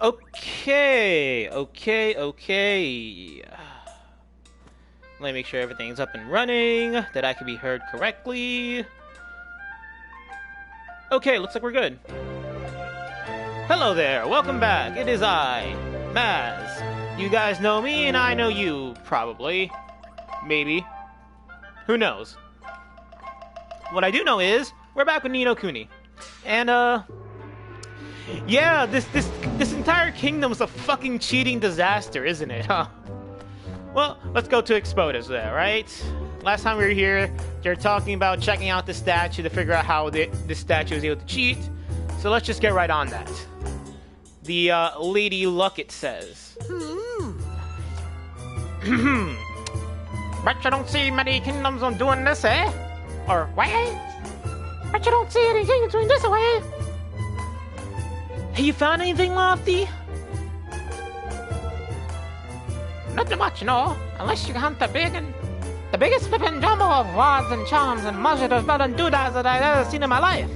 Okay. Let me make sure everything's up and running, that I can be heard correctly. Okay, looks like we're good. Hello there, welcome back. It is I, Maz. You guys know me and I know you, probably. Maybe. Who knows? What I do know is, we're back with Kuni. And, yeah, this entire kingdom's a fucking cheating disaster, isn't it, huh? Well, let's go to Expodas there, right? Last time we were here, they're talking about checking out the statue to figure out how this statue is able to cheat. So let's just get right on that. The, Lady Luck, it says. But you don't see many kingdoms on doing this, eh? Or wait? But you don't see any kingdoms doing this, eh? Have you found anything, Lofty? Not too much, no. Unless you hunt the biggest flippin' jumbo of wads and charms and musheters and doodads that I've ever seen in my life.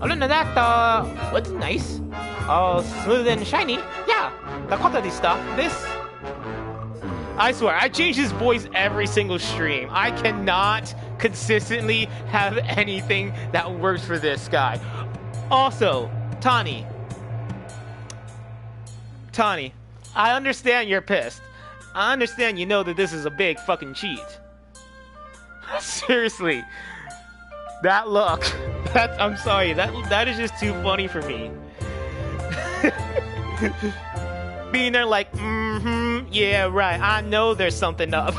Other than that, what's nice? Smooth and shiny. Yeah, the quality stuff. This. I swear, I change his voice every single stream. I cannot consistently have anything that works for this guy. Also, Tani, I understand you're pissed. I understand you know that this is a big fucking cheat. Seriously. That look. I'm sorry, that is just too funny for me. Being there like, yeah, right, I know there's something up.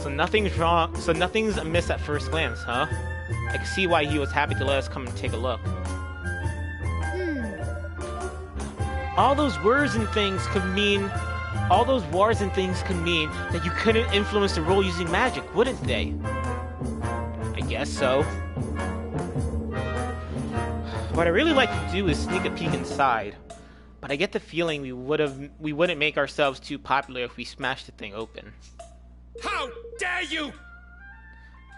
So nothing's wrong, so nothing's amiss at first glance, huh? I can see why he was happy to let us come and take a look. All those wars and things could mean that you couldn't influence the role using magic, wouldn't they? I guess so. What I really like to do is sneak a peek inside, but I get the feeling we wouldn't make ourselves too popular if we smashed the thing open. How dare you!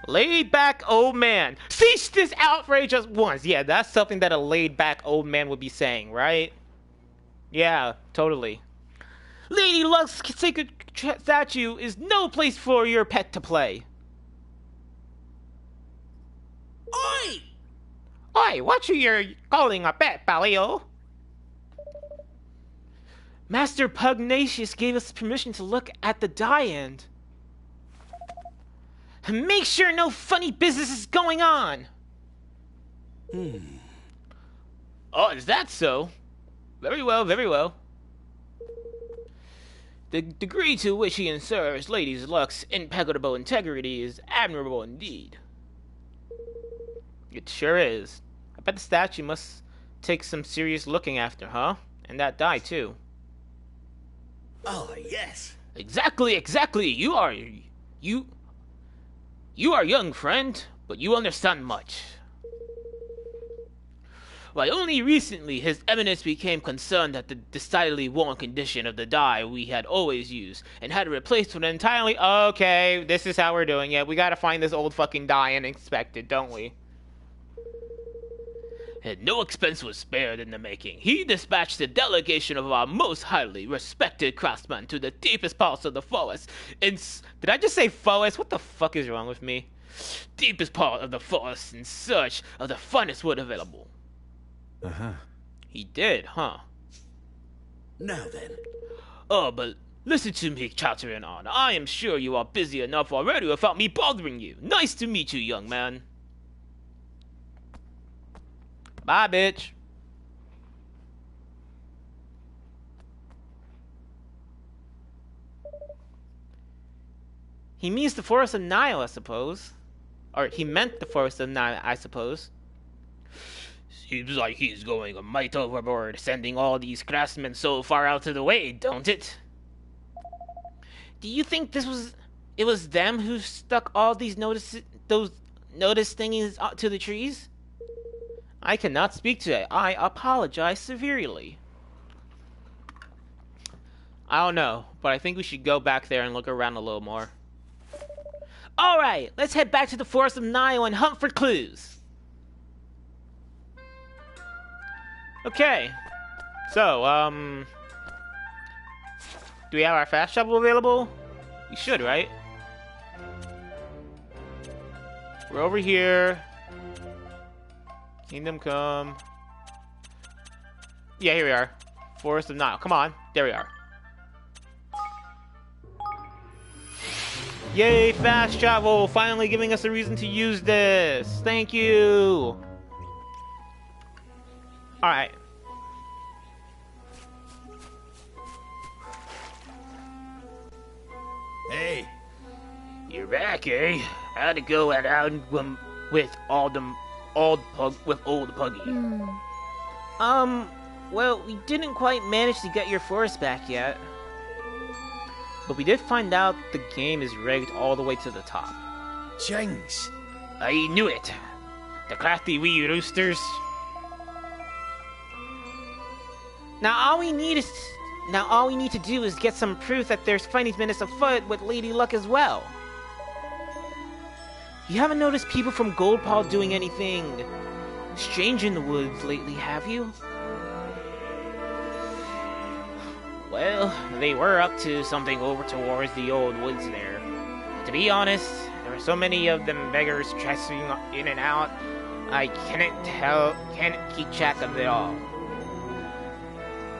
Laid back old man. Cease this outrage just once. Yeah, that's something that a laid back old man would be saying, right? Yeah, totally. Lady Luck's sacred statue is no place for your pet to play. Oi! Oi, what you're calling a pet, Palio? Master Pugnacious gave us permission to look at the die-end. Make sure no funny business is going on. Oh, is that so? Very well, very well. The degree to which he ensures Lady Luck's impeccable integrity is admirable indeed. It sure is. I bet the statue must take some serious looking after, huh? And that die, too. Oh, yes. Exactly. You are young, friend, but you understand much. Why, only recently His Eminence became concerned at the decidedly worn condition of the die we had always used, and had it replaced with an entirely... Okay, this is how we're doing it. We gotta find this old fucking die and inspect it, don't we? And no expense was spared in the making. He dispatched a delegation of our most highly respected craftsmen to the deepest parts of the forest. Did I just say forest? What the fuck is wrong with me? Deepest part of the forest in search of the finest wood available. He did, huh? Now then. Oh, but listen to me chattering on. I am sure you are busy enough already without me bothering you. Nice to meet you, young man. Bye, bitch. He means the Forest of Nile, I suppose. Or he meant the Forest of Nile, I suppose. Seems like he's going a mite overboard, sending all these craftsmen so far out of the way, don't it? Do you think it was them who stuck all these notice thingies to the trees? I cannot speak today. I apologize severely. I don't know, but I think we should go back there and look around a little more. Alright, let's head back to the Forest of Nile and hunt for clues. Okay. So, do we have our fast travel available? We should, right? We're over here. Kingdom Come. Yeah, here we are. Forest of Nile. Come on. There we are. Yay, fast travel! Finally giving us a reason to use this. Thank you. Alright. Hey, You're back, eh? How'd it go at out with old Puggy? Well, we didn't quite manage to get your forest back yet. But we did find out the game is rigged all the way to the top. Jinx. I knew it. The crafty wee roosters. Now all we need to do is get some proof that there's fighting minutes afoot with Lady Luck as well. You haven't noticed people from Goldpaw doing anything strange in the woods lately, have you? Well, they were up to something over towards the old woods there. To be honest, there were so many of them beggars trespassing in and out, I can't keep track of it all.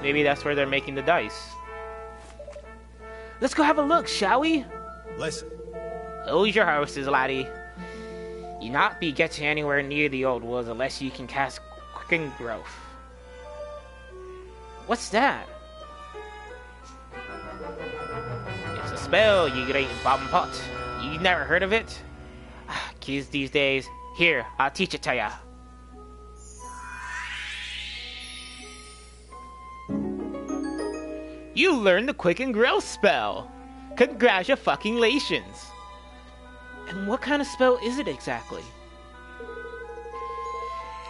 Maybe that's where they're making the dice. Let's go have a look, shall we? Listen, Hold your horses, laddie. You not be getting anywhere near the old woods unless you can cast Quicken Growth. What's that? It's a spell, you great bottom pot. You never heard of it? Kids these days. Here, I'll teach it to ya. You learned the Quicken Growth spell. Congratulations. And what kind of spell is it exactly?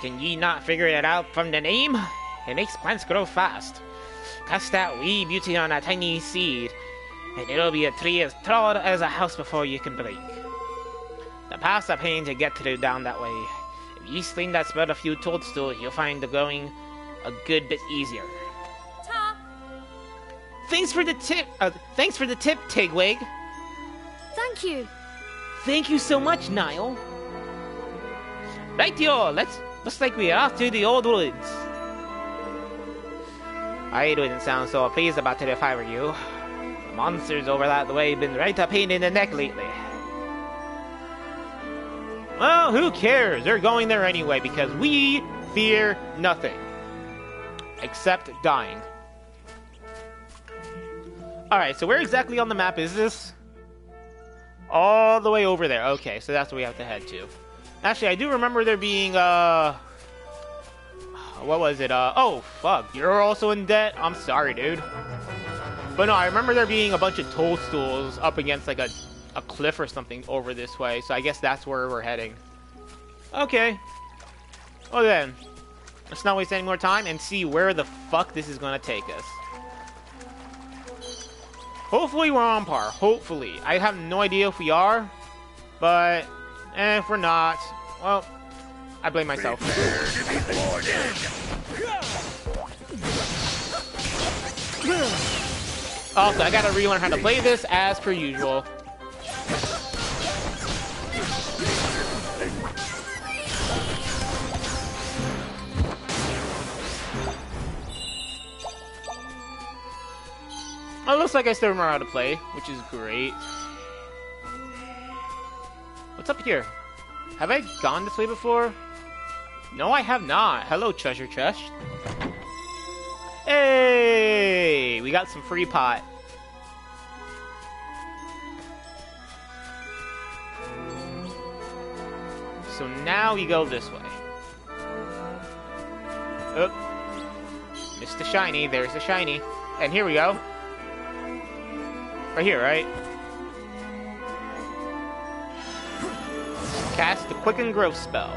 Can ye not figure it out from the name? It makes plants grow fast. Cast that wee beauty on a tiny seed, and it'll be a tree as tall as a house before you can blink. The path's a pain to get through down that way. If ye sling that spell a few toadstools, you'll find the going a good bit easier. Ta! Thanks for the tip, Tigwig. Thank you. Thank you so much, Niall. Right-yo, looks like we're off to the old woods. I wouldn't sound so pleased about it if I were you. The monsters over that way have been right a pain in the neck lately. Well, who cares? They're going there anyway because we fear nothing. Except dying. Alright, so where exactly on the map is this? All the way over there. Okay, so that's where we have to head to. Actually, I do remember there being, what was it? Oh, fuck. You're also in debt? I'm sorry, dude. But no, I remember there being a bunch of toadstools up against, like, a cliff or something over this way. So I guess that's where we're heading. Okay. Well then, let's not waste any more time and see where the fuck this is gonna take us. Hopefully we're on par. Hopefully. I have no idea if we are. But, if we're not, well, I blame myself. Also, I gotta relearn how to play this as per usual. Oh, it looks like I still remember how to play, which is great. What's up here? Have I gone this way before? No, I have not. Hello, treasure chest. Hey! We got some free pot. So now we go this way. Oh. Missed the shiny. There's the shiny. And here we go. Right here, right? Cast the Quicken Growth spell.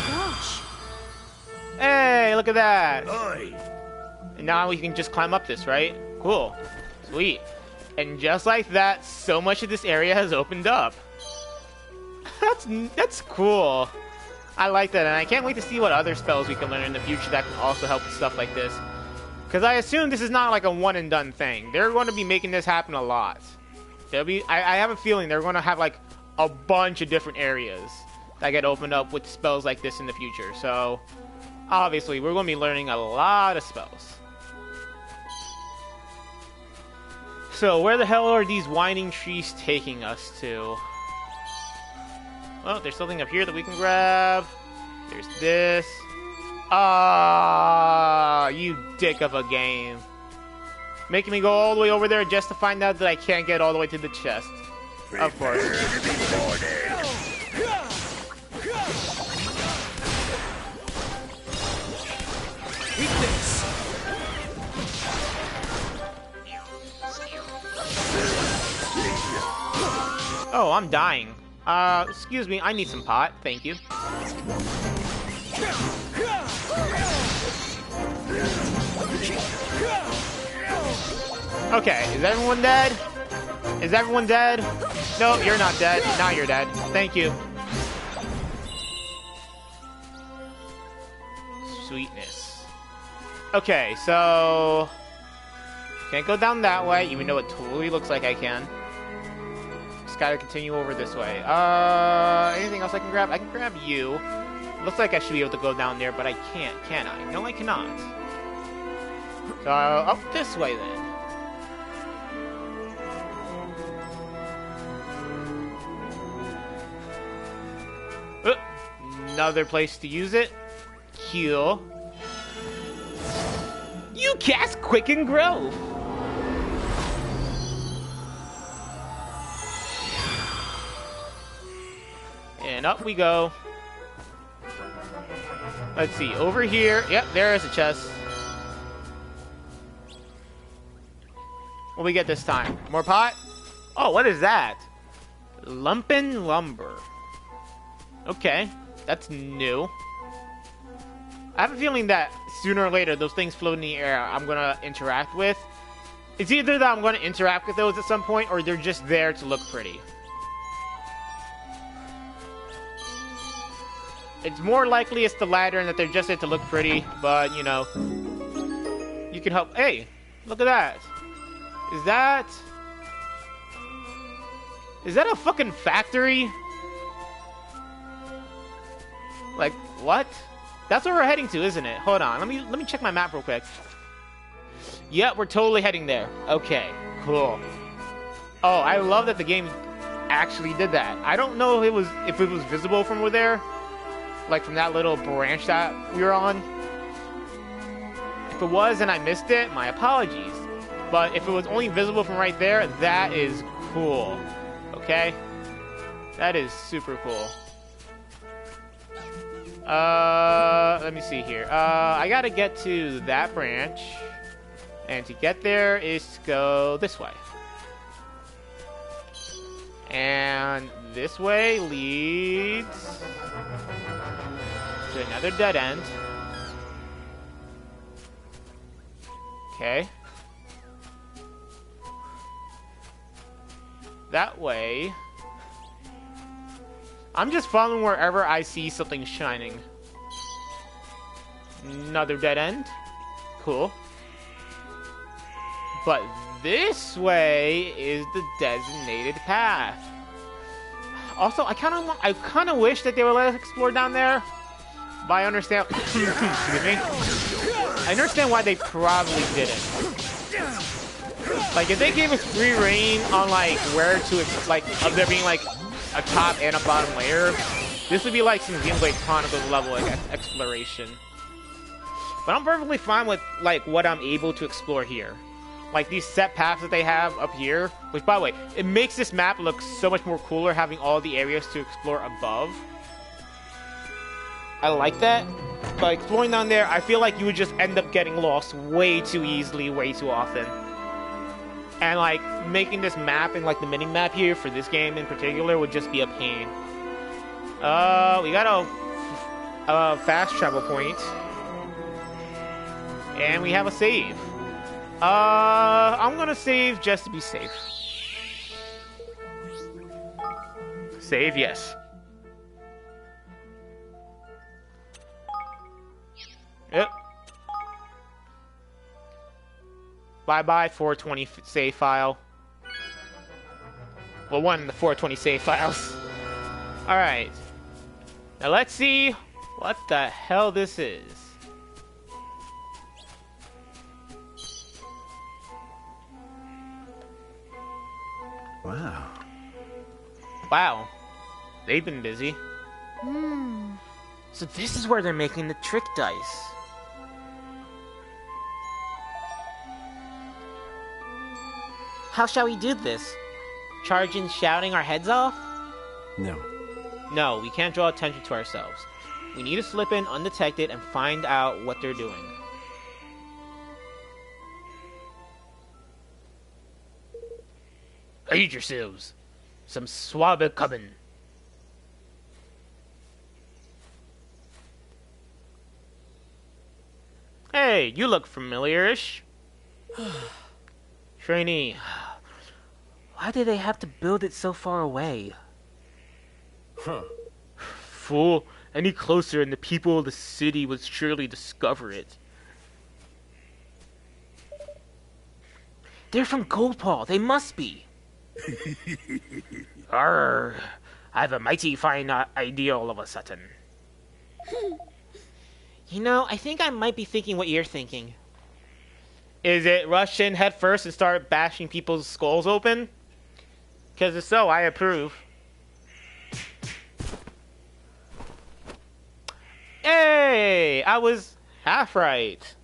Gosh. Hey, look at that! oi! And now we can just climb up this, right? Cool. Sweet. And just like that, so much of this area has opened up. that's cool. I like that, and I can't wait to see what other spells we can learn in the future that can also help with stuff like this. Because I assume this is not like a one and done thing. They're going to be making this happen a lot. I have a feeling they're going to have like a bunch of different areas that get opened up with spells like this in the future. So obviously we're going to be learning a lot of spells. So where the hell are these winding trees taking us to? Well, there's something up here that we can grab. There's this. Ah, you dick of a game. Making me go all the way over there just to find out that I can't get all the way to the chest. Of course. Oh, I'm dying. Excuse me, I need some pot. Thank you. Okay, is everyone dead? Is everyone dead? No, you're not dead. Now you're dead. Thank you. Sweetness. Okay, so... Can't go down that way, even though it totally looks like I can. Just gotta continue over this way. Anything else I can grab? I can grab you. Looks like I should be able to go down there, but I can't, can I? No, I cannot. So, up this way then. Another place to use it. Heal. You cast Quicken Growth. And up we go. Let's see, over here. Yep, there is a chest. What do we get this time? More pot? Oh, what is that? Lumpin' Lumber. Okay, that's new. I have a feeling that sooner or later, those things floating in the air I'm going to interact with. It's either that I'm going to interact with those at some point, or they're just there to look pretty. It's more likely it's the latter and that they're just there to look pretty, but, you know, you can help. Hey, look at that. Is that a fucking factory? Like, what? That's where we're heading to, isn't it? Hold on, let me check my map real quick. Yep, we're totally heading there. Okay, cool. Oh, I love that the game actually did that. I don't know if it was visible from over there, like from that little branch that we were on. If it was and I missed it, my apologies. But if it was only visible from right there, that is cool. Okay? That is super cool. Let me see here. I gotta get to that branch. And to get there is to go this way. And this way leads to another dead end. Okay. That way. I'm just following wherever I see something shining. Another dead end. Cool. But this way is the designated path. Also, I kind of wish that they would let us explore down there. But I understand. Excuse me. I understand why they probably didn't. Like, if they gave us free reign on like where to, like, of there being like a top and a bottom layer, this would be like some Xenoblade Chronicles level like exploration. But I'm perfectly fine with like what I'm able to explore here. Like these set paths that they have up here, which by the way, it makes this map look so much more cooler having all the areas to explore above. I like that. But exploring down there, I feel like you would just end up getting lost way too easily, way too often. And like making this map and like the mini map here for this game in particular would just be a pain. We got a fast travel point. And we have a save. I'm gonna save just to be safe. Save, yes. Yep. Bye-bye 420 save file. Well, one of the 420 save files. Alright. Now let's see what the hell this is. Wow. Wow. They've been busy. Hmm. So this is where they're making the trick dice. How shall we do this? Charge in shouting our heads off? No. No, we can't draw attention to ourselves. We need to slip in undetected and find out what they're doing. Hide yourselves. Some swab are coming. Hey, you look familiar-ish. Trainee, why did they have to build it so far away? Huh. Fool, any closer and the people of the city would surely discover it. They're from Goldpaw, they must be. Arr, I have a mighty fine idea all of a sudden. You know, I think I might be thinking what you're thinking. Is it rush in head first and start bashing people's skulls open? Because if so, I approve. Hey! I was half right.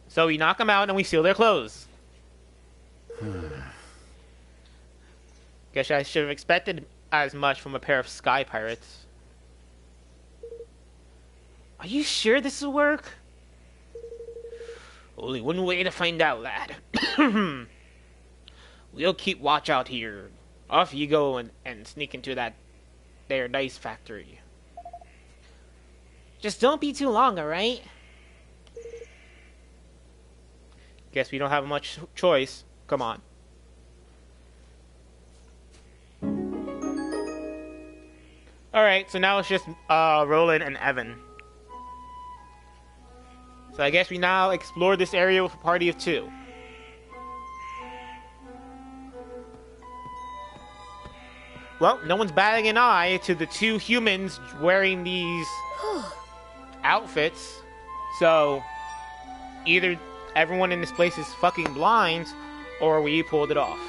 So we knock them out and we steal their clothes. Guess I should have expected as much from a pair of sky pirates. Are you sure this will work? Only one way to find out, lad. We'll keep watch out here. Off you go and sneak into that there dice factory. Just don't be too long, alright? Guess we don't have much choice. Come on. Alright, so now it's just Roland and Evan. So I guess we now explore this area with a party of 2. Well, no one's batting an eye to the 2 humans wearing these outfits. So either everyone in this place is fucking blind, or we pulled it off.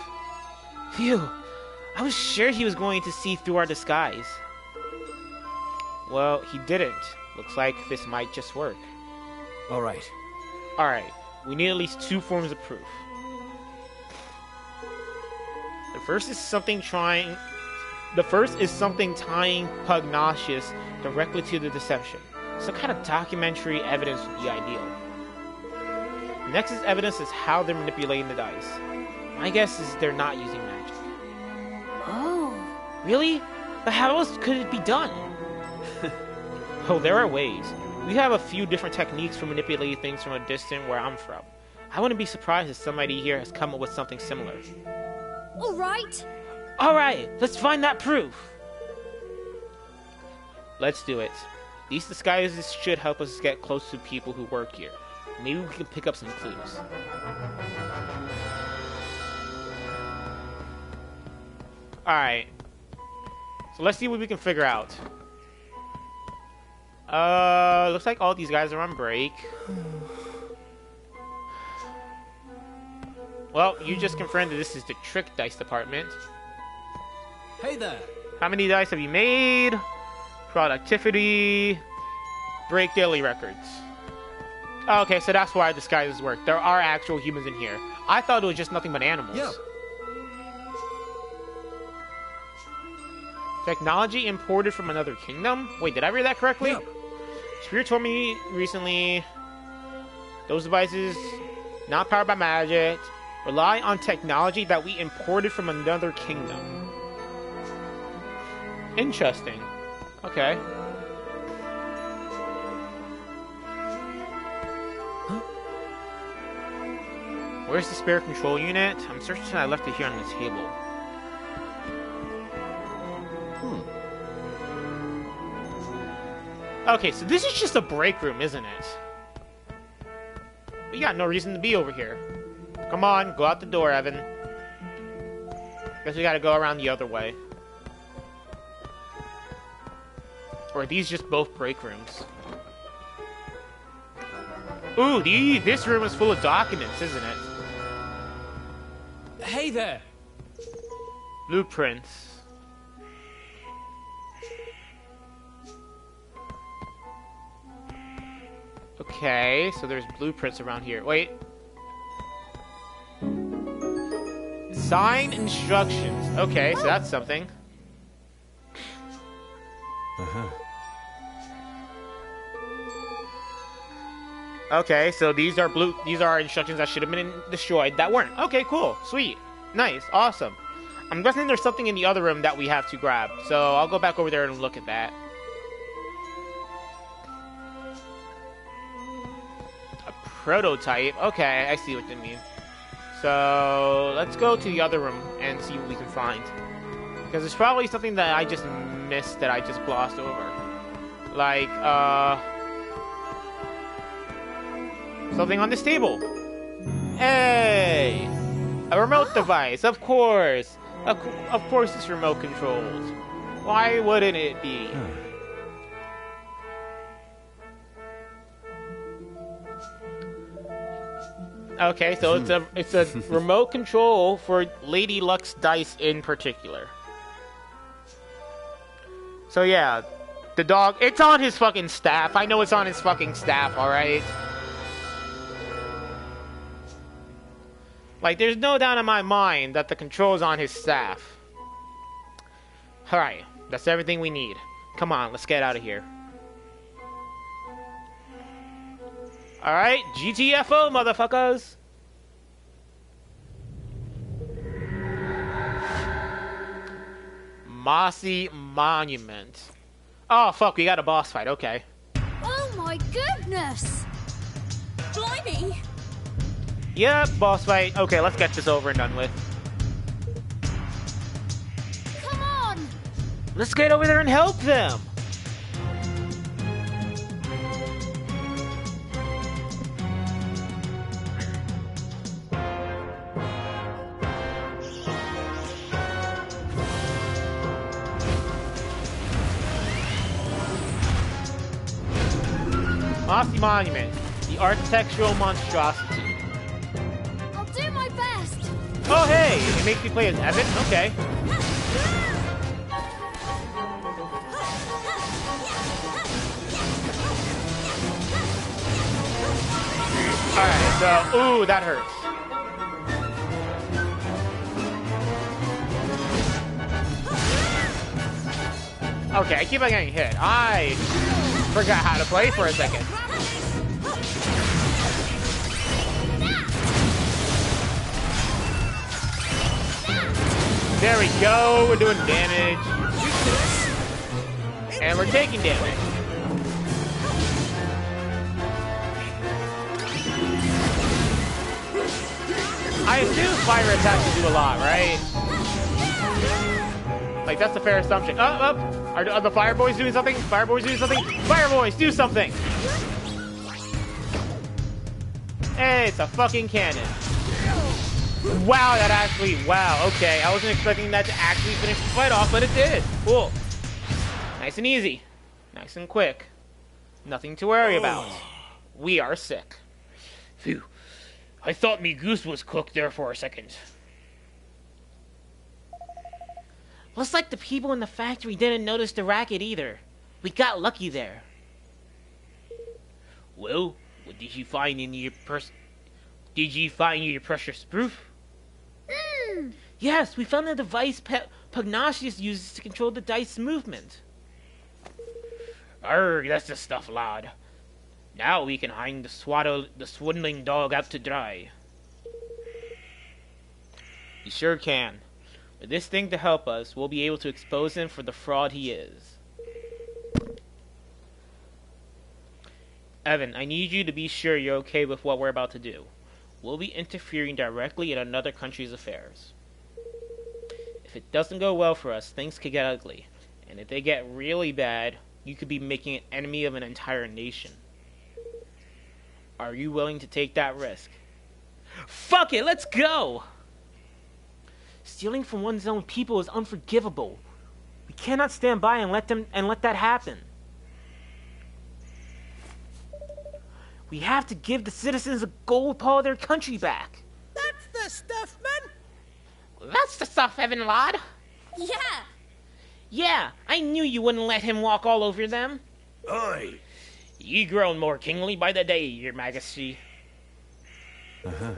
Phew. I was sure he was going to see through our disguise. Well, he didn't. Looks like this might just work. Alright. Alright, we need at least 2 forms of proof. The first is something tying Pugnacious directly to the deception. Some kind of documentary evidence would be ideal. The next is evidence as how they're manipulating the dice. My guess is they're not using magic. Oh. Really? But how else could it be done? Oh, there are ways. We have a few different techniques for manipulating things from a distance where I'm from. I wouldn't be surprised if somebody here has come up with something similar. All right. Alright, let's find that proof! Let's do it. These disguises should help us get close to people who work here. Maybe we can pick up some clues. Alright. So let's see what we can figure out. Looks like all these guys are on break. Well, you just confirmed that this is the trick dice department. Hey there. How many dice have you made? Productivity. Break daily records. Okay, so that's why disguises work. There are actual humans in here. I thought it was just nothing but animals. Yep. Technology imported from another kingdom? Wait, did I read that correctly? Yep. Spirit told me recently those devices, not powered by magic, rely on technology that we imported from another kingdom. Interesting. Okay. Where's the spare control unit? I'm certain I left it here on the table. Okay, so this is just a break room, isn't it? We got no reason to be over here. Come on, go out the door, Evan. Guess we gotta go around the other way. Or are these just both break rooms? Ooh, this room is full of documents, isn't it? Hey there! Blueprints. Okay, so there's blueprints around here. Wait. Sign instructions. Okay, so that's something. Okay, so these are instructions that should have been destroyed that weren't. Okay, cool. Sweet. Nice. Awesome. I'm guessing there's something in the other room that we have to grab. So I'll go back over there and look at that. A prototype. Okay, I see what you mean. So let's go to the other room and see what we can find. Because there's probably something that I just missed that I just glossed over. Like, something on this table. Hey! A remote device, of course. Of course it's remote controlled. Why wouldn't it be? Okay, so it's a remote control for Lady Luck's dice in particular. So yeah, the dog, it's on his fucking staff. I know it's on his fucking staff, alright? Like, there's no doubt in my mind that the control's on his staff. Alright, that's everything we need. Come on, let's get out of here. Alright, GTFO, motherfuckers! Mossy Monument. Oh, fuck, we got a boss fight, okay. Oh my goodness! Blimey! Yep, boss fight. Okay, let's get this over and done with. Come on! Let's get over there and help them! Mossy Monument, the architectural monstrosity. I'll do my best! Oh hey, it makes me play as Evan? Okay. Alright, so, ooh, that hurts. Okay, I keep on getting hit. I forgot how to play for a second. There we go, we're doing damage. And we're taking damage. I assume fire attacks do a lot, right? Like, that's a fair assumption. Are the fire boys doing something? Fire boys doing something? Fire boys, do something! Hey, it's a fucking cannon. Wow, that actually, wow, okay. I wasn't expecting that to actually finish the fight off, but it did. Cool. Nice and easy. Nice and quick. Nothing to worry about. We are sick. Phew. I thought me goose was cooked there for a second. Looks like the people in the factory didn't notice the racket either. We got lucky there. Well, what did you find in your precious proof? Yes, we found a device Pugnacious uses to control the dice movement. Arrgh, that's the stuff, lad. Now we can hang the swindling dog out to dry. You sure can. With this thing to help us, we'll be able to expose him for the fraud he is. Evan, I need you to be sure you're okay with what we're about to do. We'll be interfering directly in another country's affairs. If it doesn't go well for us, things could get ugly. And if they get really bad, you could be making an enemy of an entire nation. Are you willing to take that risk? Fuck it, let's go! Stealing from one's own people is unforgivable. We cannot stand by and let that happen. We have to give the citizens of Gold Paw their country back. That's the stuff, man. That's the stuff, Evan Lad. Yeah. Yeah, I knew you wouldn't let him walk all over them. Oi! Ye grown more kingly by the day, your majesty. Uh-huh.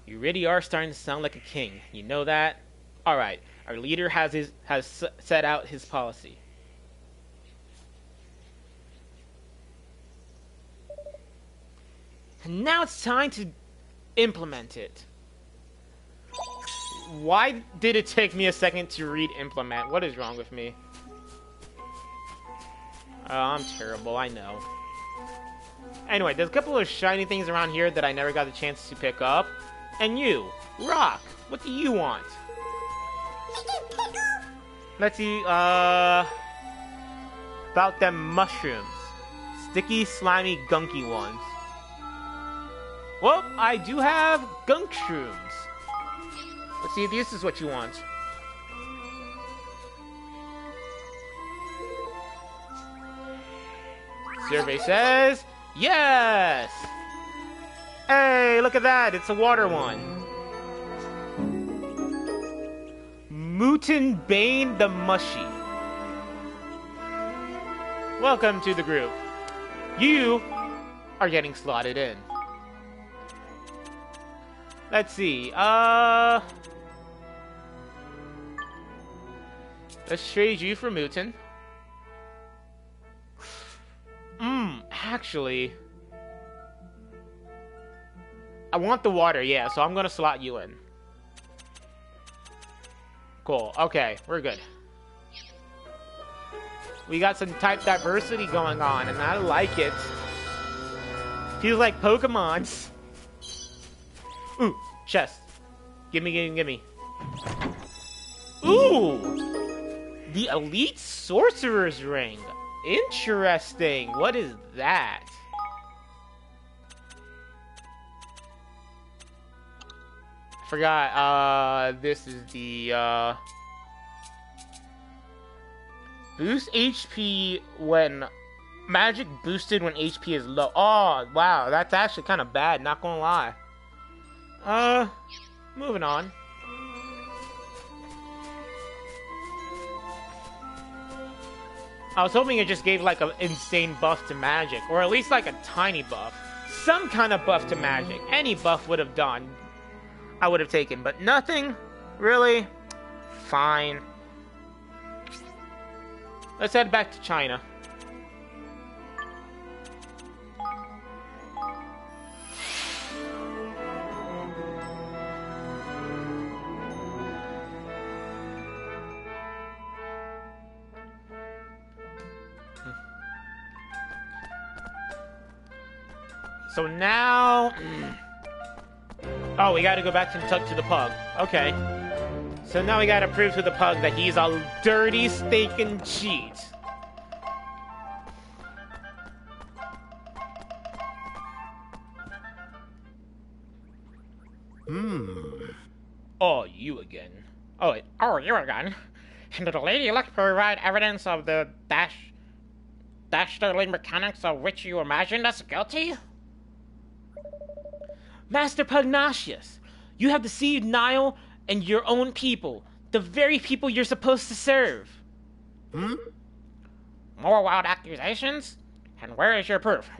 You really are starting to sound like a king. You know that? Alright, our leader has set out his policy. And now it's time to implement it. Why did it take me a second to read implement? What is wrong with me? Oh, I'm terrible, I know. Anyway, there's a couple of shiny things around here that I never got the chance to pick up. And you, Rock, what do you want? Let's see, about them mushrooms. Sticky, slimy, gunky ones. Well, I do have gunk shrooms. Let's see if this is what you want. Survey says, yes! Hey, look at that, it's a water one. Mootin Bane the Mushy. Welcome to the group. You are getting slotted in. Let's see, let's trade you for Mutin. Actually, I want the water, yeah, so I'm gonna slot you in. Cool, okay, we're good. We got some type diversity going on, and I like it. Feels like Pokemons. Ooh, chest. Gimme, gimme, gimme. Ooh! The Elite Sorcerer's Ring. Interesting. What is that? I forgot. This is the, boost HP when magic boosted when HP is low. Oh, wow. That's actually kind of bad, not gonna lie. Moving on. I was hoping it just gave like an insane buff to magic, or at least like a tiny buff. Some kind of buff to magic. Any buff would have done. I would have taken, but nothing? Really? Fine. Let's head back to China. So now... Oh, we gotta go back and talk to the pug. Okay. So now we gotta prove to the pug that he's a dirty steak and cheat. Oh, you again. Oh, wait. Oh, you again. And did the lady look provide evidence of the dastardly mechanics of which you imagined us guilty? Master Pugnacious, you have deceived Nile and your own people, the very people you're supposed to serve. More wild accusations? And where is your proof,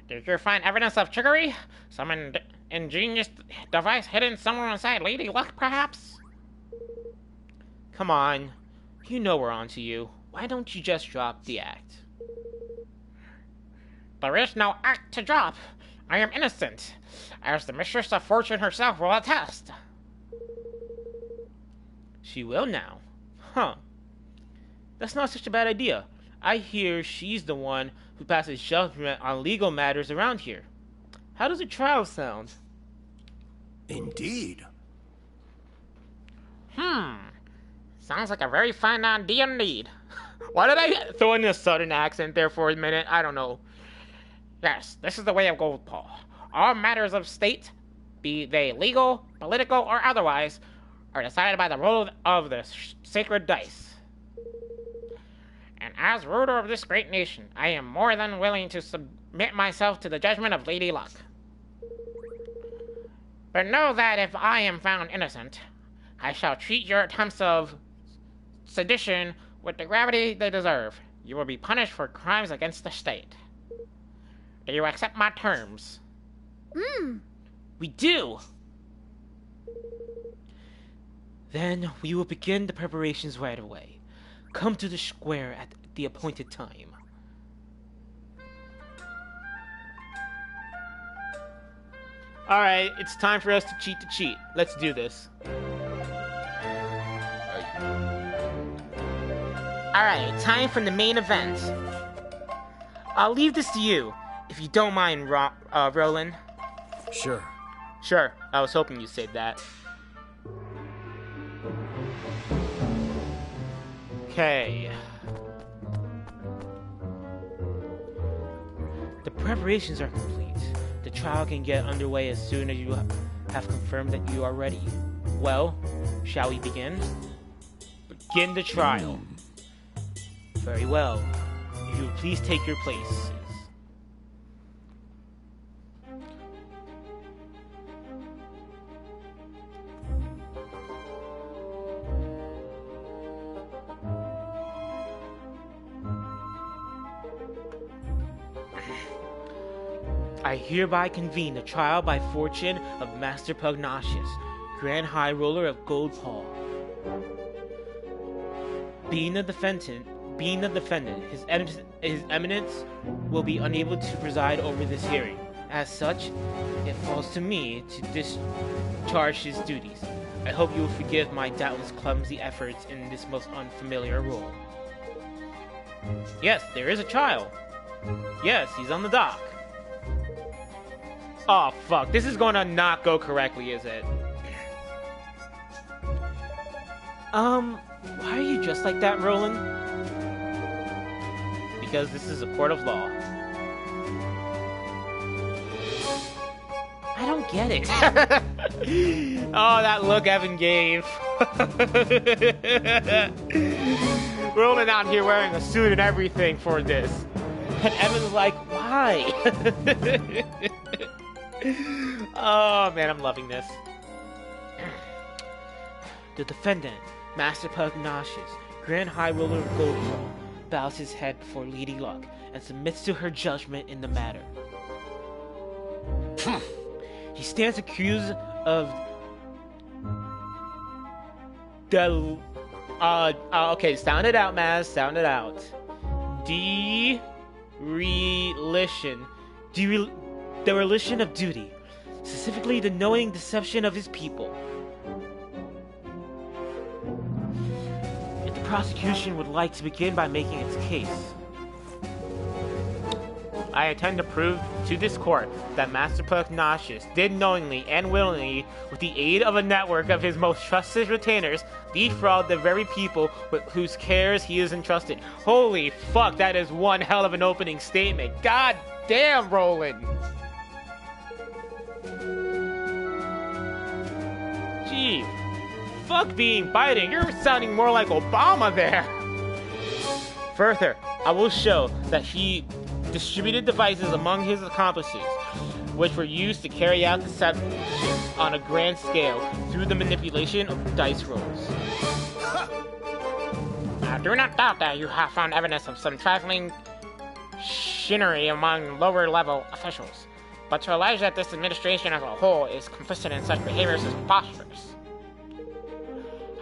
Did you find evidence of trickery? Some ingenious device hidden somewhere inside Lady Luck, perhaps? Come on, you know we're on to you. Why don't you just drop the act? There is no act to drop. I am innocent, as the Mistress of Fortune herself will attest. She will now? Huh. That's not such a bad idea. I hear she's the one who passes judgment on legal matters around here. How does a trial sound? Indeed. Sounds like a very fine idea indeed. Why did I throw in a southern accent there for a minute? I don't know. Yes, this is the way of Gold Paw. All matters of state, be they legal, political, or otherwise, are decided by the roll of the sacred dice. And as ruler of this great nation, I am more than willing to submit myself to the judgment of Lady Luck. But know that if I am found innocent, I shall treat your attempts of sedition with the gravity they deserve. You will be punished for crimes against the state. Do you accept my terms? We do! Then we will begin the preparations right away. Come to the square at the appointed time. Alright, it's time for us to cheat the cheat. Let's do this. Alright, time for the main event. I'll leave this to you, if you don't mind, Roland. Sure. Sure, I was hoping you'd say that. Okay. The preparations are complete. The trial can get underway as soon as you have confirmed that you are ready. Well, shall we begin? Begin the trial. Very well. If you would please take your places. I hereby convene the trial by fortune of Master Pugnacious, Grand High Roller of Gold Paw. Being the defendant, His Eminence will be unable to preside over this hearing. As such, it falls to me to discharge his duties. I hope you will forgive my doubtless clumsy efforts in this most unfamiliar role. Yes, there is a trial. Yes, he's on the dock. Oh, fuck. This is going to not go correctly, is it? Why are you dressed like that, Roland? Because this is a court of law. I don't get it. Oh, that look Evan gave. Roland out here wearing a suit and everything for this. And Evan's like, why? Oh man, I'm loving this. The defendant, Master Pugnacious, Grand High Ruler of Gold Paw, bows his head before Lady Luck and submits to her judgment in the matter. He stands accused of okay, sound it out, Maz, sound it out. Dereliction of duty, specifically the knowing deception of his people. If the prosecution would like to begin by making its case, I intend to prove to this court that Master Pugnacious did knowingly and willingly, with the aid of a network of his most trusted retainers, defraud the very people with whose cares he is entrusted. Holy fuck, that is one hell of an opening statement. God damn, Roland. Gee, fuck being Biden. You're sounding more like Obama there. Further, I will show that he distributed devices among his accomplices, which were used to carry out deception on a grand scale through the manipulation of dice rolls. I do not doubt that you have found evidence of some trifling chicanery among lower-level officials, but to allege that this administration as a whole is complicit in such behaviors is preposterous.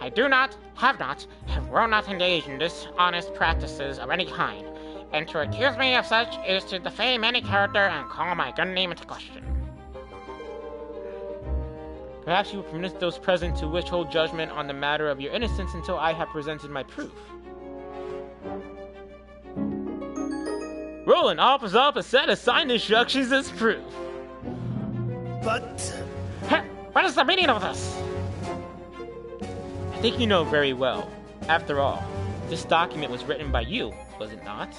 I do not, have not, and will not engage in dishonest practices of any kind, and to accuse me of such is to defame any character and call my good name into question. Perhaps you will permit those present to withhold judgment on the matter of your innocence until I have presented my proof. Roland offers up a set of signed instructions as proof. But... What is the meaning of this? I think you know very well. After all, This document was written by you, was it not?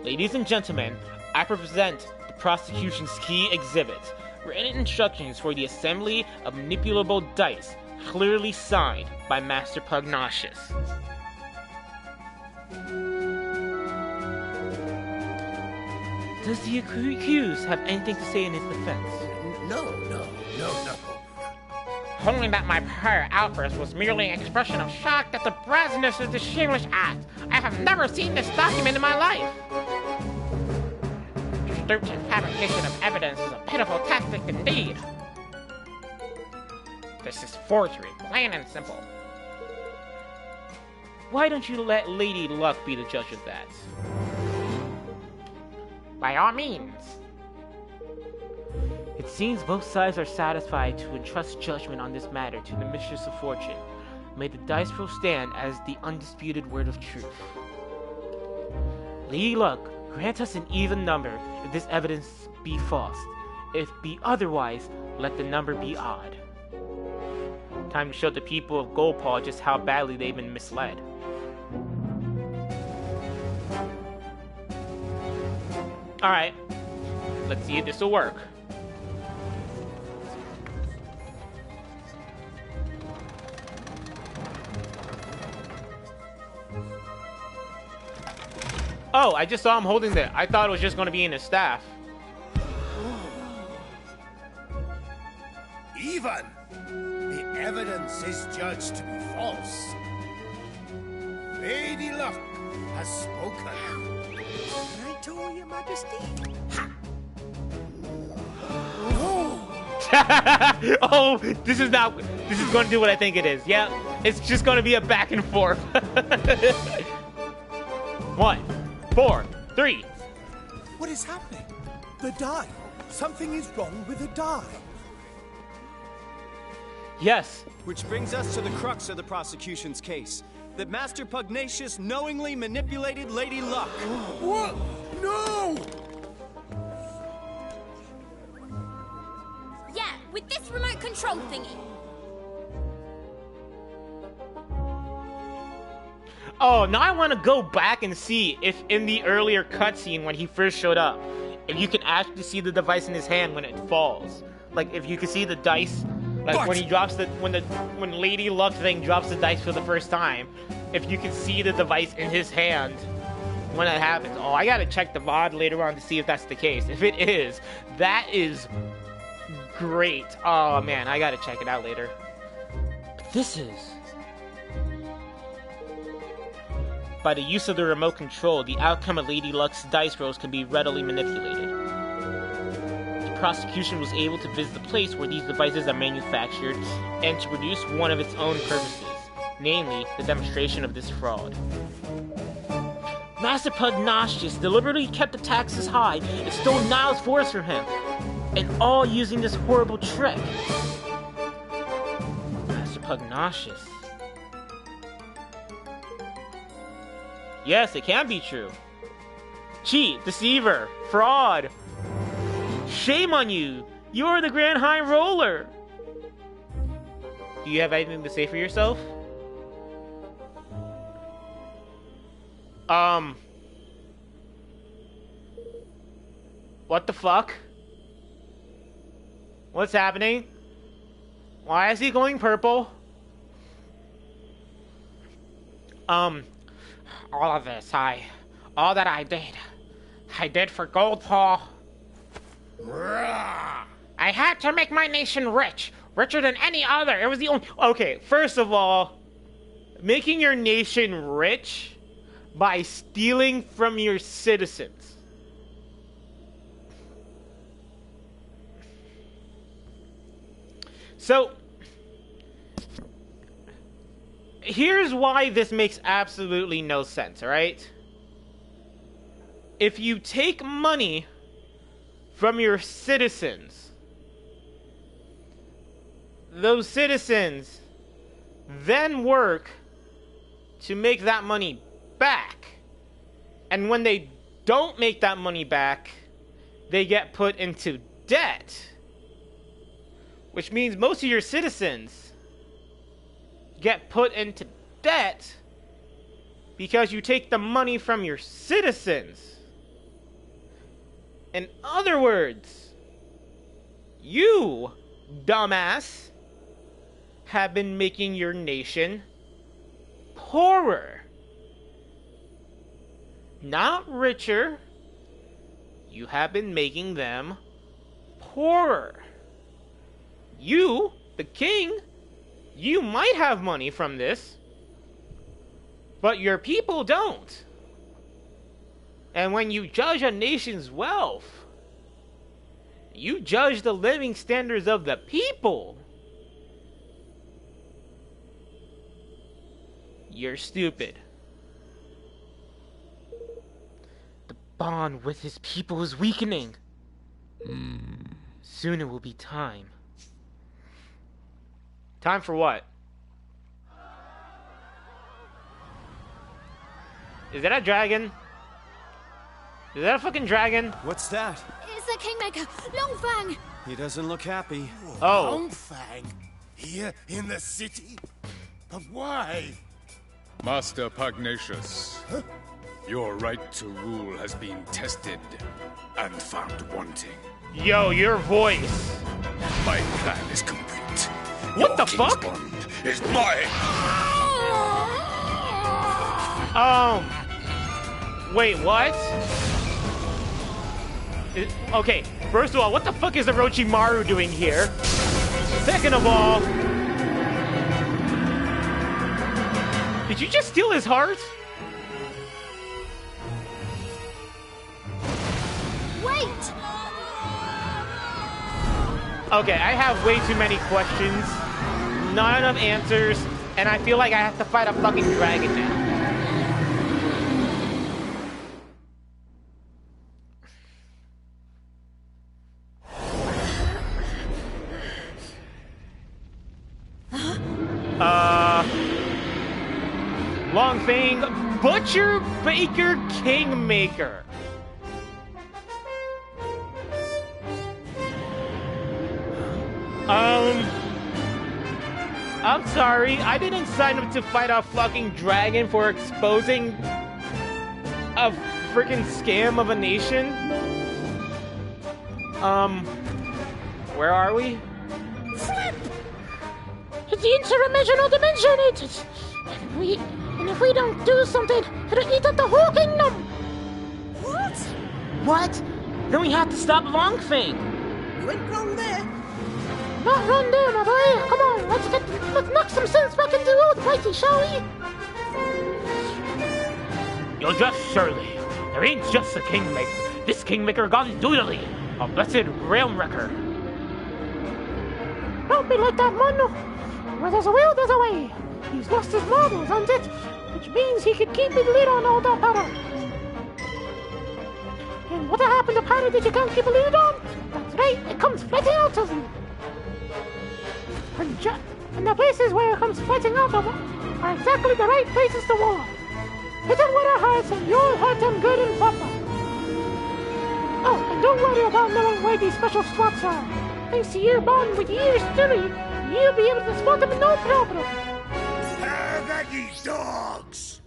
Ladies and gentlemen, I present the prosecution's key exhibit, written instructions for the assembly of manipulable dice, clearly signed by Master Pugnacious. Does the accused have anything to say in his defense? No. Only that my prior outburst was merely an expression of shock at the brazeness of this shameless act. I have never seen this document in my life. Stoop to fabrication of evidence is a pitiful tactic indeed. This is forgery, plain and simple. Why don't you let Lady Luck be the judge of that? By all means. It seems both sides are satisfied to entrust judgment on this matter to the Mistress of Fortune. May the dice roll stand as the undisputed word of truth. Lady Luck, grant us an even number if this evidence be false. If be otherwise, let the number be odd. Time to show the people of Goldpaw just how badly they've been misled. Alright, let's see if this will work. Oh, I just saw him holding that. I thought it was just going to be in his staff. Even the evidence is judged to be false. Lady Luck has spoken. Can I tell your majesty? Oh, this is going to do what I think it is. Yeah, it's just going to be a back and forth. 1, 4, 3. What is happening? The die. Something is wrong with the die. Yes. Which brings us to the crux of the prosecution's case. That Master Pugnacious knowingly manipulated Lady Luck. What? No! Yeah, with this remote control thingy. Oh, now I want to go back and see if in the earlier cutscene when he first showed up, if you can actually see the device in his hand when it falls. Like if you can see the dice, like What? when he drops when Lady Luck thing drops the dice for the first time, if you can see the device in his hand when that happens. Oh, I gotta check the VOD later on to see if that's the case. If it is, that is great. Oh man, I gotta check it out later. But this is... By the use of the remote control, the outcome of Lady Luck's dice rolls can be readily manipulated. The prosecution was able to visit the place where these devices are manufactured and to produce one of its own purposes, namely, the demonstration of this fraud. Master Pugnacious deliberately kept the taxes high and stole Niall's force from him, and all using this horrible trick. Master Pugnacious. Yes, it can be true. Cheat, deceiver, fraud. Shame on you. You're the Grand High Roller. Do you have anything to say for yourself? What the fuck? What's happening? Why is he going purple? All of this, all that I did for Goldpaw. I had to make my nation rich, richer than any other. It was the only... Okay, first of all, making your nation rich by stealing from your citizens. So, here's why this makes absolutely no sense, alright? If you take money from your citizens, those citizens then work to make that money back. And when they don't make that money back, they get put into debt. Which means most of your citizens get put into debt because you take the money from your citizens. In other words, you, dumbass, have been making your nation poorer. Not richer. You have been making them poorer. You, the king, you might have money from this, but your people don't. And when you judge a nation's wealth, you judge the living standards of the people. You're stupid. The bond with his people is weakening. Soon it will be time. Time for what? Is that a dragon? Is that a fucking dragon? What's that? It's the Kingmaker, Longfang. He doesn't look happy. Oh. Longfang? Here in the city? But why? Master Pugnacious, your right to rule has been tested and found wanting. Yo, your voice. My plan is complete. What Your the king's fuck? bond is mine. Wait, what? Okay, first of all, what the fuck is Orochimaru doing here? Second of all, did you just steal his heart? Wait! Okay, I have way too many questions, not enough answers, and I feel like I have to fight a fucking dragon now. Longfang, Butcher, Baker, Kingmaker. I'm sorry, I didn't sign up to fight a fucking dragon for exposing a freaking scam of a nation. Where are we? Flip! It's the interdimensional dimension! And if we don't do something, it'll eat up the whole kingdom! What? What? Then we have to stop Longfang. You ain't wrong there. Not run there, my boy! Come on, let's knock some sense back into old Whitey, shall we? You'll just surely. There ain't just a Kingmaker. This Kingmaker gone doodly. A blessed realm wrecker. Don't be like that, man. Where there's a will, there's a way. He's lost his marbles, hasn't it? Which means he can keep his lid on all that powder. And what happened to powder that you can't keep a lid on? That's right, it comes flooding out of him. And the places where it comes flooding out of are exactly the right places to walk. Hit them with our hearts and you'll hurt them good and proper. Oh, and don't worry about knowing where these special spots are. Thanks to your bond with Year's theory, you'll be able to spot them no problem. That ye dogs!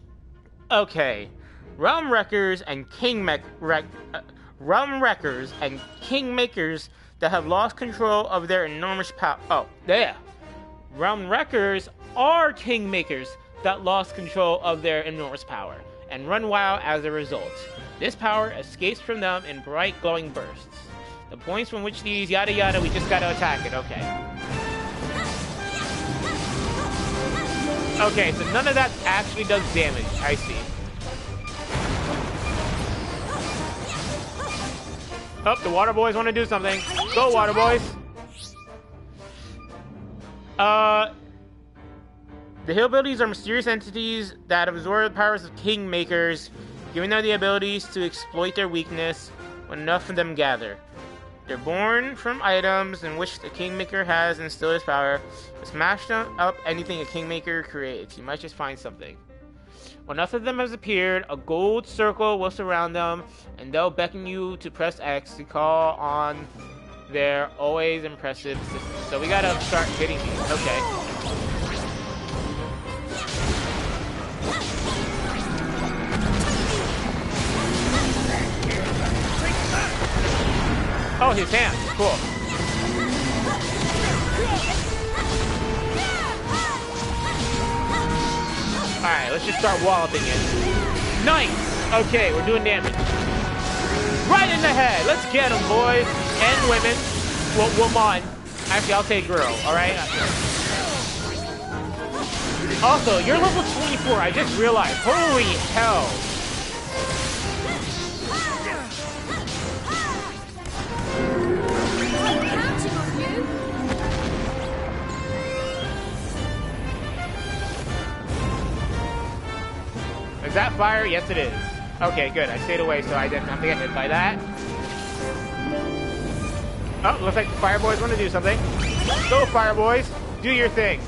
Okay. Realm Wreckers and Realm Wreckers and Kingmakers that have lost control of their enormous power. Oh, there. Realm Wreckers are Kingmakers that lost control of their enormous power and run wild as a result. This power escapes from them in bright glowing bursts. The points from which these yada yada, we just gotta attack it, okay. Okay, so none of that actually does damage, I see. Oh, the water boys want to do something. Go, water boys. The hillbillies are mysterious entities that absorb the powers of Kingmakers, giving them the abilities to exploit their weakness when enough of them gather. They're born from items in which the Kingmaker has instilled his power. To smash up anything a Kingmaker creates, you might just find something. When enough of them has appeared, a gold circle will surround them, and they'll beckon you to press X to call on their always impressive assistance. So we gotta start hitting these. Okay. Oh, his hand. Cool. Alright, let's just start walloping it. Nice! Okay, we're doing damage. Right in the head! Let's get him, boys. And women. Well, woman. Actually, I'll take girl, alright? Also, you're level 24, I just realized. Holy hell. Counting on you. Is that fire? Yes, it is. Okay, good. I stayed away so I didn't have to get hit by that. Oh, looks like the fire boys want to do something. Go, fire boys. Do your thing.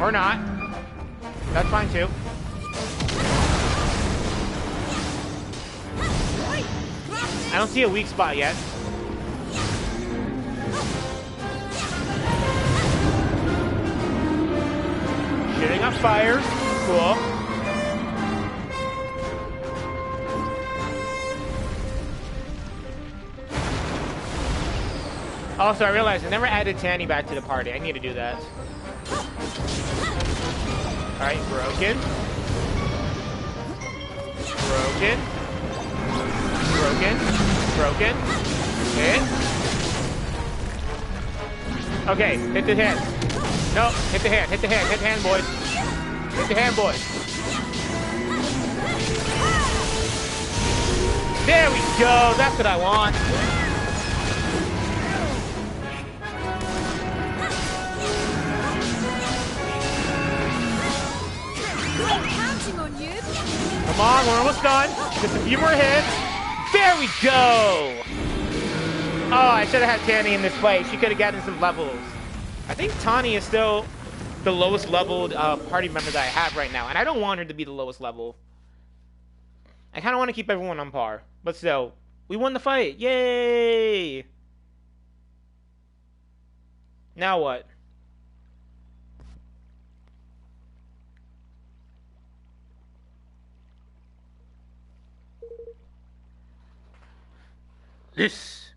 Or not. That's fine, too. I don't see a weak spot yet. Shooting up fire. Cool. Also, I realized I never added Tanny back to the party. I need to do that. Alright, broken. Broken. Broken. Broken. Hit. Okay, hit the hand. No, hit the hand. Hit the hand. Hit the hand, boys. Hit the hand, boys. There we go. That's what I want. On you. Come on, we're almost done. Just a few more hits. There we go. Oh, I should have had Tanny in this fight. She could have gotten some levels. I think Tani is still the lowest leveled party member that I have right now, and I don't want her to be the lowest level. I kind of want to keep everyone on par, but still, we won the fight. Yay! Now what? This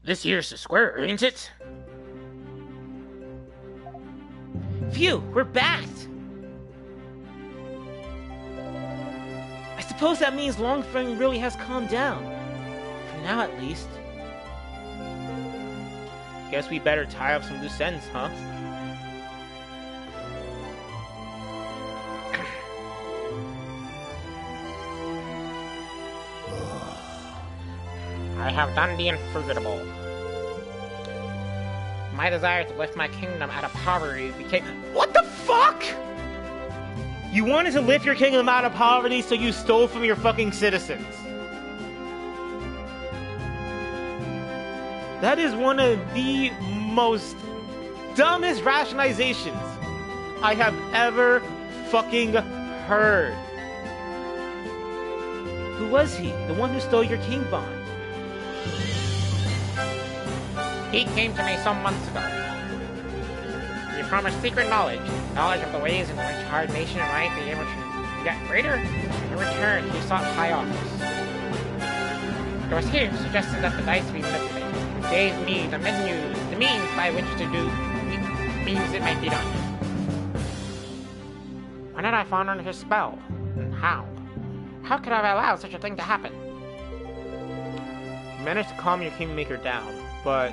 here's the square, ain't it? Phew, we're back! I suppose that means Longfang really has calmed down. For now, at least. Guess we better tie up some loose ends, huh? I have done the unforgettable. My desire to lift my kingdom out of poverty became... What the fuck?! You wanted to lift your kingdom out of poverty, so you stole from your fucking citizens. That is one of the most dumbest rationalizations I have ever fucking heard. Who was he? The one who stole your king bond? He came to me some months ago. He promised secret knowledge of the ways in which our nation might be able to get greater. In return, he sought high office. It was he who suggested that the dice be manipulated, and gave me the means by which to do means it might be done. When did I fall under his spell? And how? How could I have allowed such a thing to happen? You managed to calm your kingmaker down, but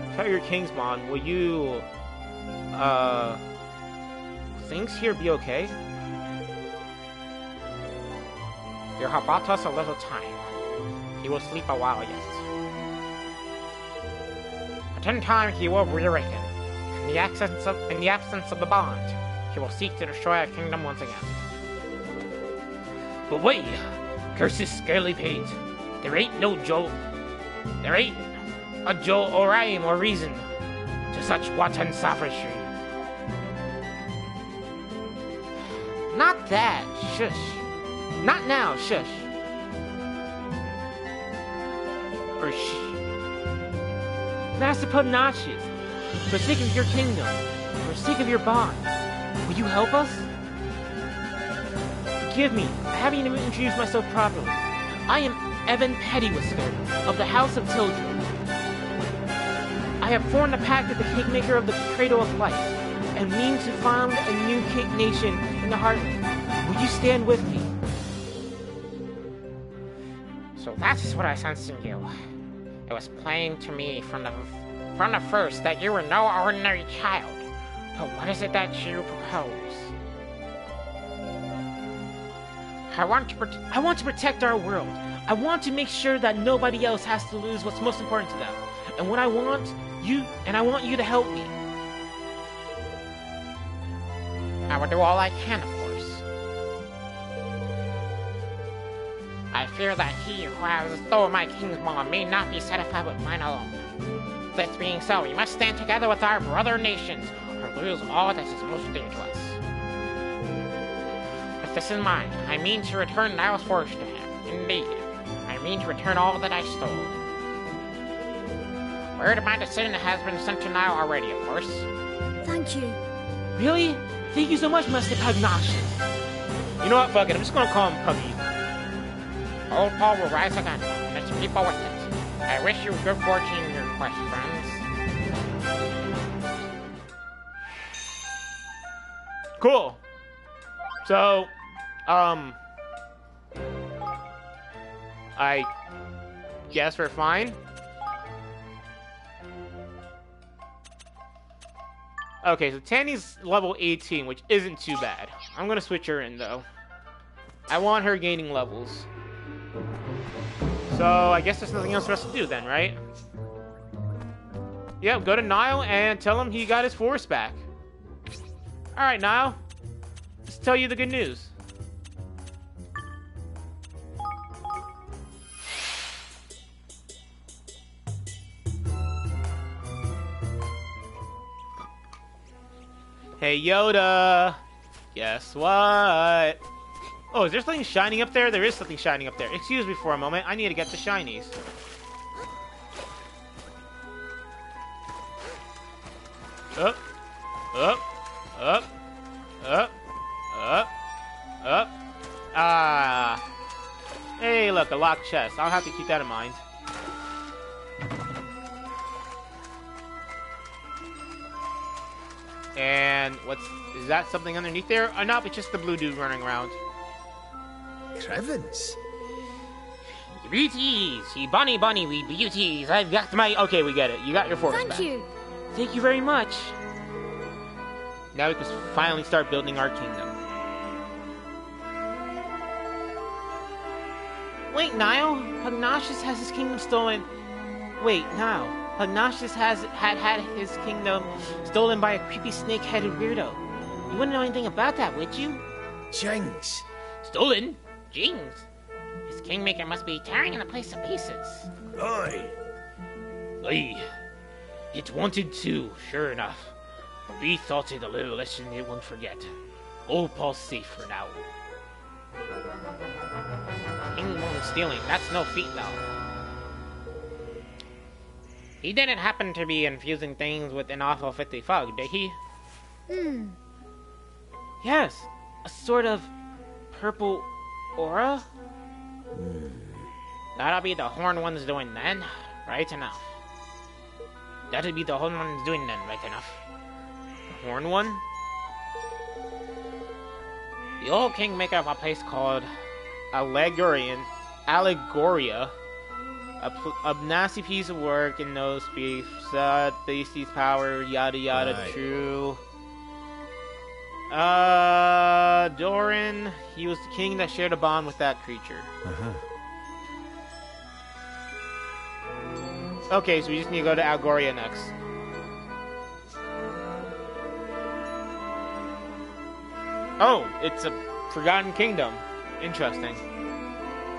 without your king's bond, will you, things here be okay? You have bought us a little time. He will sleep a while yet. But in time he will reawaken. In the absence of the bond, he will seek to destroy our kingdom once again. But wait, curse this scaly paint. There ain't a Joe or rhyme or reason to such wanton sophistry. Not that, shush. Not now, shush. Or shh. Master Pugnacious, for the sake of your kingdom, for the sake of your bond, will you help us? Forgive me, I haven't even introduced myself properly. I am Evan Pettywister of the House of Tildrum. I have formed a pact with the Kingmaker of the Cradle of Life, and mean to found a new king nation in the Heartland. Will you stand with me? So that's what I sensed in you. It was plain to me from the first that you were no ordinary child. But what is it that you propose? I want to protect our world. I want to make sure that nobody else has to lose what's most important to them. And I want you to help me. I will do all I can, of course. I fear that he who has stolen my king's bond may not be satisfied with mine alone. This being so, we must stand together with our brother nations, or lose all that is most dear to us. With this in mind, I mean to return Niall's forge to him. Indeed, I mean to return all that I stole. Word of my decision has been sent to Niall already, of course. Thank you. Really? Thank you so much, Master Pugnacious. You know what? Fuck it. I'm just gonna call him Puggy. Old Paul will rise again, and its people with it. I wish you good fortune in your quest, friends. Cool. So, I guess we're fine. Okay, so Tanny's level 18, which isn't too bad. I'm gonna switch her in, though. I want her gaining levels. So, I guess there's nothing else for us to do then, right? Yep, go to Niall and tell him he got his force back. Alright, Niall. Let's tell you the good news. Hey, Yoda. Guess what? Oh, is there something shining up there? There is something shining up there. Excuse me for a moment. I need to get the shinies. Up. Up. Up. Up. Up. Up. Ah. Hey, look, a locked chest. I'll have to keep that in mind. And is that something underneath there? Or not, it's just the blue dude running around. Crevens. Beauties! Ye bunny, we beauties! I've got my... Okay, we get it. You got your force back. Thank you. Thank you very much. Now we can finally start building our kingdom. Wait, Niall? Pugnacious has his kingdom stolen... Wait, Niall. Pugnacious had his kingdom stolen by a creepy snake-headed weirdo. You wouldn't know anything about that, would you? Jinx. Stolen? Jings. His kingmaker must be tearing the place to pieces. Aye. Aye. It wanted to, sure enough. But we thought it a little lesson it won't forget. Old Paul's safe for now. Kingdom stealing, that's no feat though. He didn't happen to be infusing things with an awful 50 fog, did he? Yes, a sort of purple aura? That'll be the horn ones doing then, right enough. That'd be the horn one's doing then, right enough. The horn one? The old kingmaker of a place called Allegoria. A nasty piece of work in no speech. Beastie's power, yada yada, Right. true. Doran, he was the king that shared a bond with that creature. Okay, so we just need to go to Algoria next. Oh, it's a forgotten kingdom. Interesting.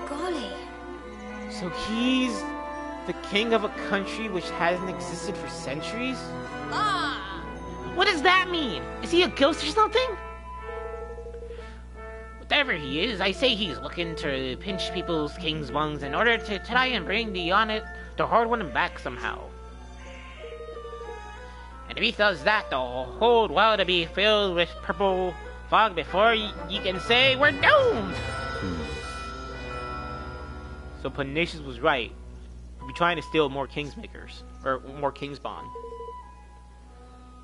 Golly. So he's the king of a country which hasn't existed for centuries? Ah! What does that mean? Is he a ghost or something? Whatever he is, I say he's looking to pinch people's king's bungs in order to try and bring the hard one back somehow. And if he does that, the whole world will be filled with purple fog before you can say we're doomed! So Pugnacious was right. We'll be trying to steal more Kingsmakers. Or more Kingsbond.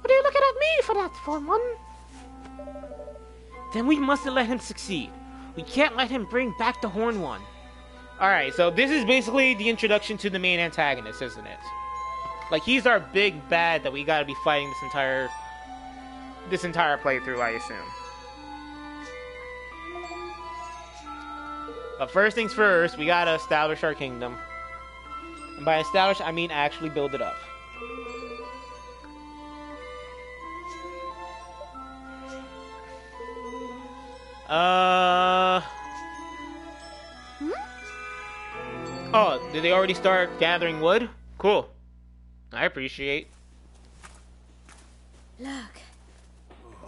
What are you looking at me for that, for one? Then we mustn't let him succeed. We can't let him bring back the Horn One. Alright, so this is basically the introduction to the main antagonist, isn't it? Like, he's our big bad that we gotta be fighting this entire playthrough, I assume. But first things first, we gotta establish our kingdom. And by establish, I mean actually build it up. Oh, did they already start gathering wood? Cool. I appreciate. Look.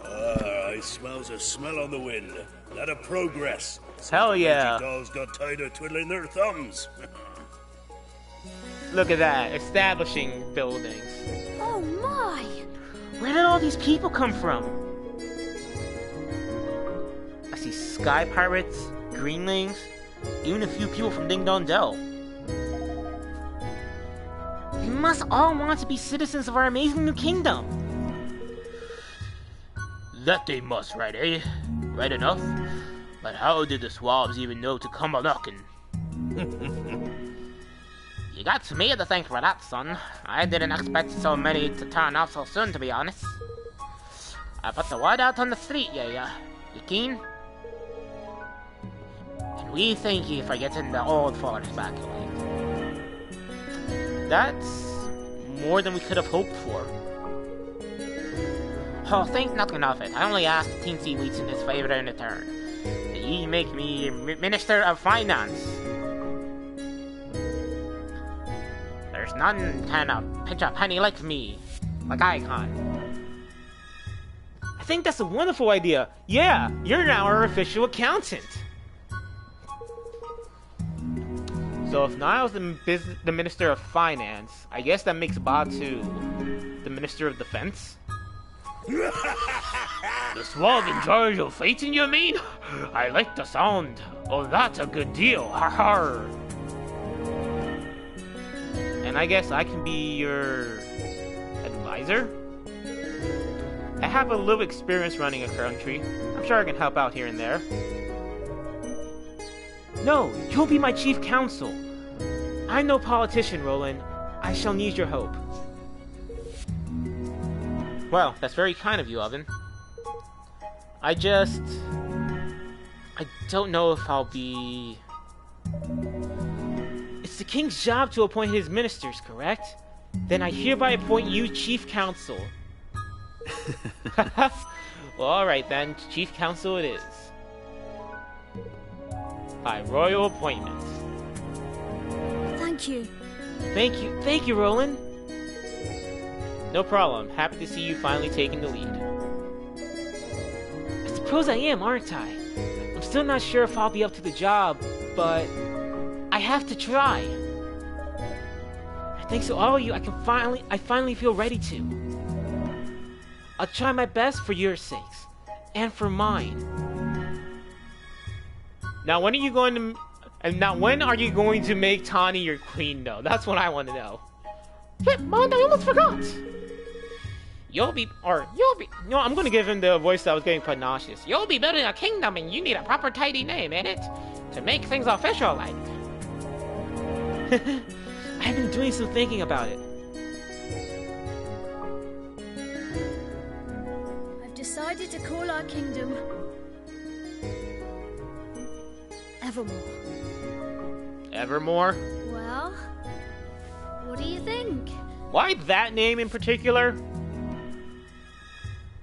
I smells a smell on the wind. That a progress. Hell yeah. The dolls got tired of twiddling their thumbs. Look at that, establishing buildings. Oh my! Where did all these people come from? I see sky pirates, greenlings, even a few people from Ding Dong Dell. They must all want to be citizens of our amazing new kingdom. That they must, right, eh? Right enough. But how did the swabs even know to come a-knockin'? You got me to thank for that, son. I didn't expect so many to turn up so soon, to be honest. I put the word out on the street, yeah. You keen? And we thank you for getting the old forest back away. That's more than we could have hoped for. Oh, think nothing of it. I only asked Teensy Weets in his favor in return. Ye make me Minister of Finance. There's none can pinch a penny like me. Like I can. I think that's a wonderful idea. Yeah, you're now our official accountant. So if Niall's the Minister of Finance, I guess that makes Batu the Minister of Defense? The swab in charge of fighting, you mean? I like the sound. Oh, that's a good deal. Har har. And I guess I can be your advisor? I have a little experience running a country. I'm sure I can help out here and there. No, you'll be my chief counsel. I'm no politician, Roland. I shall need your help. Well, that's very kind of you, Oven. I don't know if I'll be... It's the king's job to appoint his ministers, correct? Then I hereby appoint you chief counsel. Well, alright then, chief counsel it is. By royal appointment. Thank you. Thank you, Roland. No problem. Happy to see you finally taking the lead. I suppose I am, aren't I? I'm still not sure if I'll be up to the job, but I have to try. Thanks to all of you, I finally feel ready to. I'll try my best for your sakes, and for mine. Now, when are you going to make Tawny your queen, though? That's what I want to know. Flip, man, I almost forgot. No, I'm gonna give him the voice that was getting pugnacious. You'll be building a kingdom and you need a proper tidy name, innit? To make things official, like. I've been doing some thinking about it. I've decided to call our kingdom Evermore. Evermore? Well, what do you think? Why that name in particular?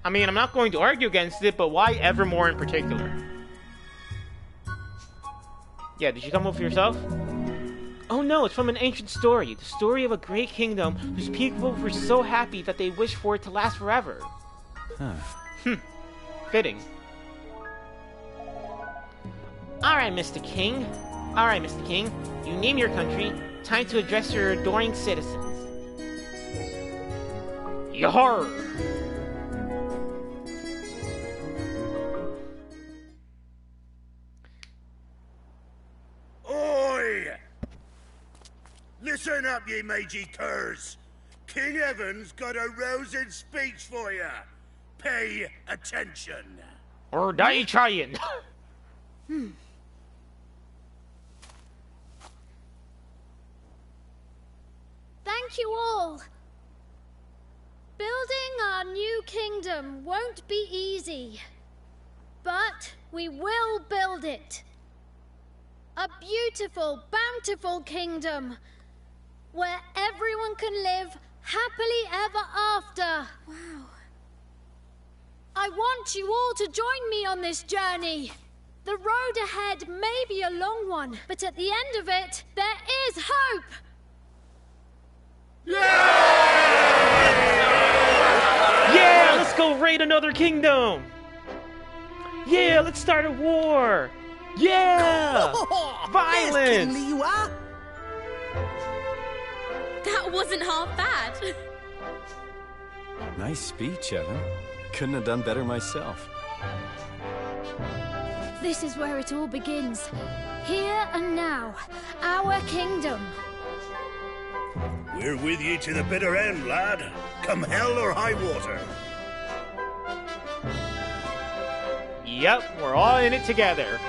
I mean, I'm not going to argue against it, but why Evermore in particular? Yeah, did you come up with yourself? Oh no, it's from an ancient story. The story of a great kingdom whose people were so happy that they wished for it to last forever. Fitting. Alright, Mr. King. You name your country. Time to address your adoring citizens. Yar! Oi! Listen up, ye mangy curs. King Evan's got a rousing speech for you. Pay attention. Or die trying. Thank you all. Building our new kingdom won't be easy, but we will build it. A beautiful, bountiful kingdom where everyone can live happily ever after. Wow. I want you all to join me on this journey. The road ahead may be a long one, but at the end of it, there is hope. Yeah, let's go raid another kingdom. Yeah, let's start a war. Yeah, violence. Kingly you are. That wasn't half bad. Nice speech, Evan. Couldn't have done better myself. This is where it all begins. Here and now, our kingdom. We're with you to the bitter end, lad. Come hell or high water. Yep, we're all in it together.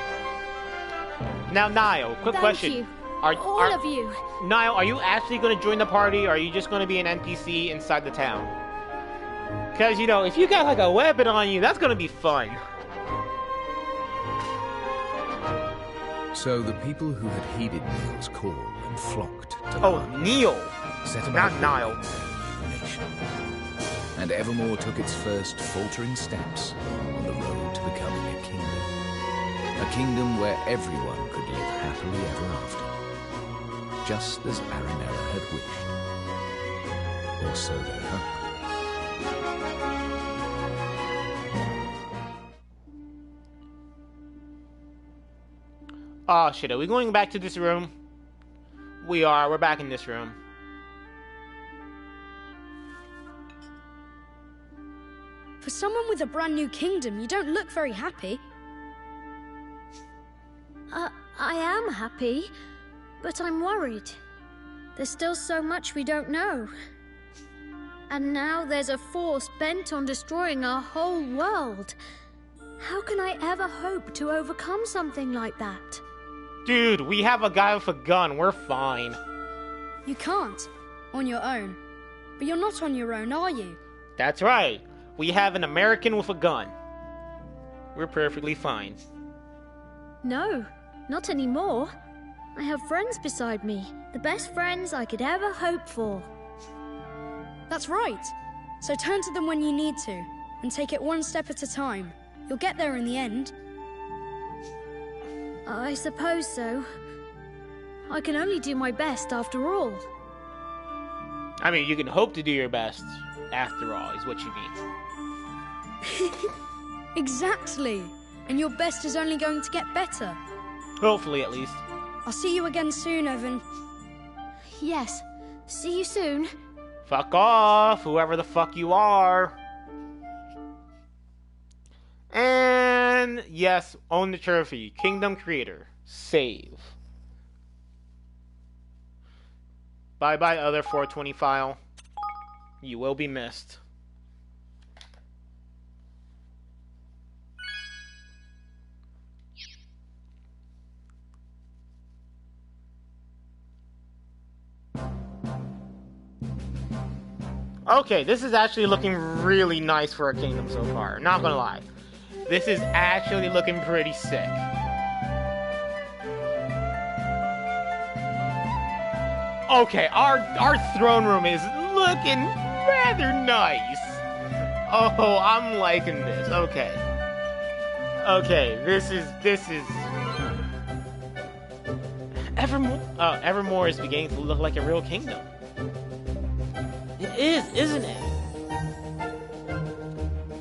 Now, Niall, quick Thank question. you, all of you. Niall, are you actually going to join the party, or are you just going to be an NPC inside the town? Because, you know, if you got, like, a weapon on you, that's going to be fun. So the people who had heeded Neil's call and flocked to Oh, Neil! set Not about Niall. the nation. And Evermore took its first faltering steps on the road to becoming a kingdom. A kingdom where everyone could live happily ever after. Just as Aranera had wished. Or so they hoped. Oh shit, are we going back to this room? We are, we're back in this room. For someone with a brand new kingdom, you don't look very happy. I am happy, but I'm worried. There's still so much we don't know. And now there's a force bent on destroying our whole world. How can I ever hope to overcome something like that? Dude, we have a guy with a gun, we're fine. You can't, on your own. But you're not on your own, are you? That's right. We have an American with a gun. We're perfectly fine. No, not anymore. I have friends beside me. The best friends I could ever hope for. That's right. So turn to them when you need to, and take it one step at a time. You'll get there in the end. I suppose so. I can only do my best after all. I mean, you can hope to do your best, after all, is what you mean. Exactly. And your best is only going to get better. Hopefully, at least. I'll see you again soon, Evan. Yes. See you soon. Fuck off, whoever the fuck you are. And yes, own the trophy. Kingdom Creator. Save. Bye-bye, other 420 file. You will be missed. Okay, this is actually looking really nice for a kingdom so far. Not gonna lie. This is actually looking pretty sick. Okay, our throne room is looking rather nice. Oh, I'm liking this. Okay. Okay, this is Evermore is beginning to look like a real kingdom. It is, isn't it?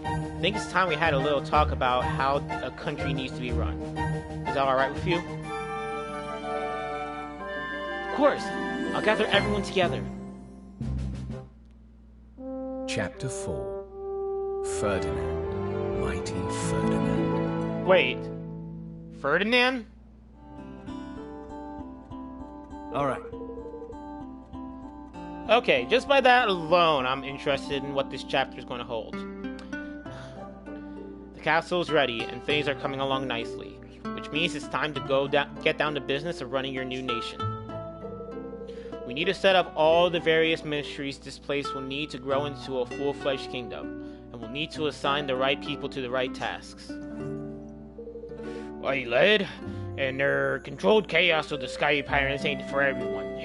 I think it's time we had a little talk about how a country needs to be run. Is that alright with you? Of course. I'll gather everyone together. Chapter 4. Ferdinand. Mighty Ferdinand. Wait. Ferdinand? All right. Okay, just by that alone, I'm interested in what this chapter is going to hold. The castle's ready, and things are coming along nicely, which means it's time to get down to business of running your new nation. We need to set up all the various ministries this place will need to grow into a full-fledged kingdom, and we'll need to assign the right people to the right tasks. Aye, lad, and their controlled chaos of the Sky Pirates ain't for everyone.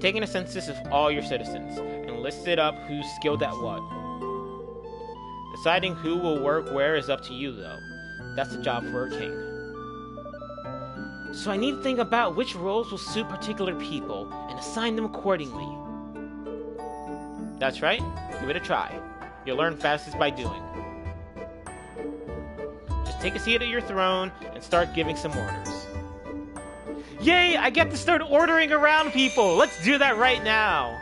Taking a census of all your citizens, and listed up who's skilled at what. Deciding who will work where is up to you, though. That's a job for a king. So I need to think about which roles will suit particular people, and assign them accordingly. That's right, give it a try. You'll learn fastest by doing. Just take a seat at your throne, and start giving some orders. Yay! I get to start ordering around people! Let's do that right now!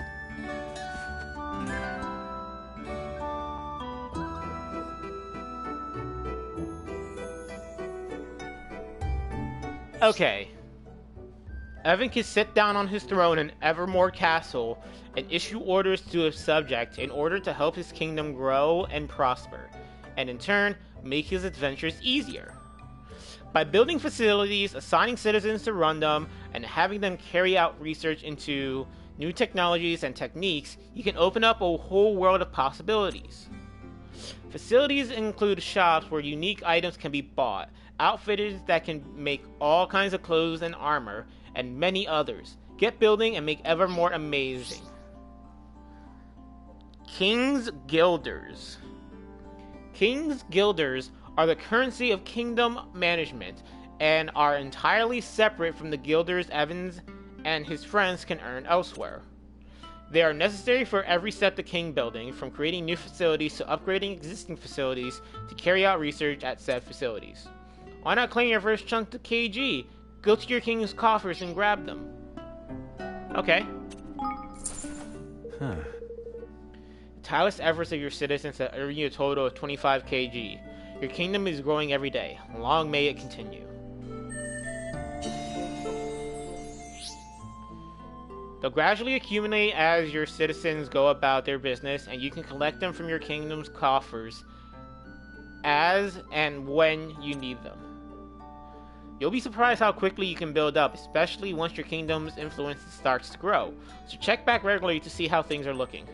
Okay. Evan can sit down on his throne in Evermore Castle and issue orders to his subjects in order to help his kingdom grow and prosper, and in turn, make his adventures easier. By building facilities, assigning citizens to run them, and having them carry out research into new technologies and techniques, you can open up a whole world of possibilities. Facilities include shops where unique items can be bought, outfitters that can make all kinds of clothes and armor, and many others. Get building and make Evermore amazing. King's Guilders. King's Guilders are the currency of kingdom management and are entirely separate from the guilders Evans and his friends can earn elsewhere. They are necessary for every step the king building, from creating new facilities to upgrading existing facilities to carry out research at said facilities. Why not claim your first chunk to KG? Go to your king's coffers and grab them. Okay. Tireless efforts of your citizens have earned you a total of 25 KG. Your kingdom is growing every day. Long may it continue. They'll gradually accumulate as your citizens go about their business, and you can collect them from your kingdom's coffers as and when you need them. You'll be surprised how quickly you can build up, especially once your kingdom's influence starts to grow, so check back regularly to see how things are looking.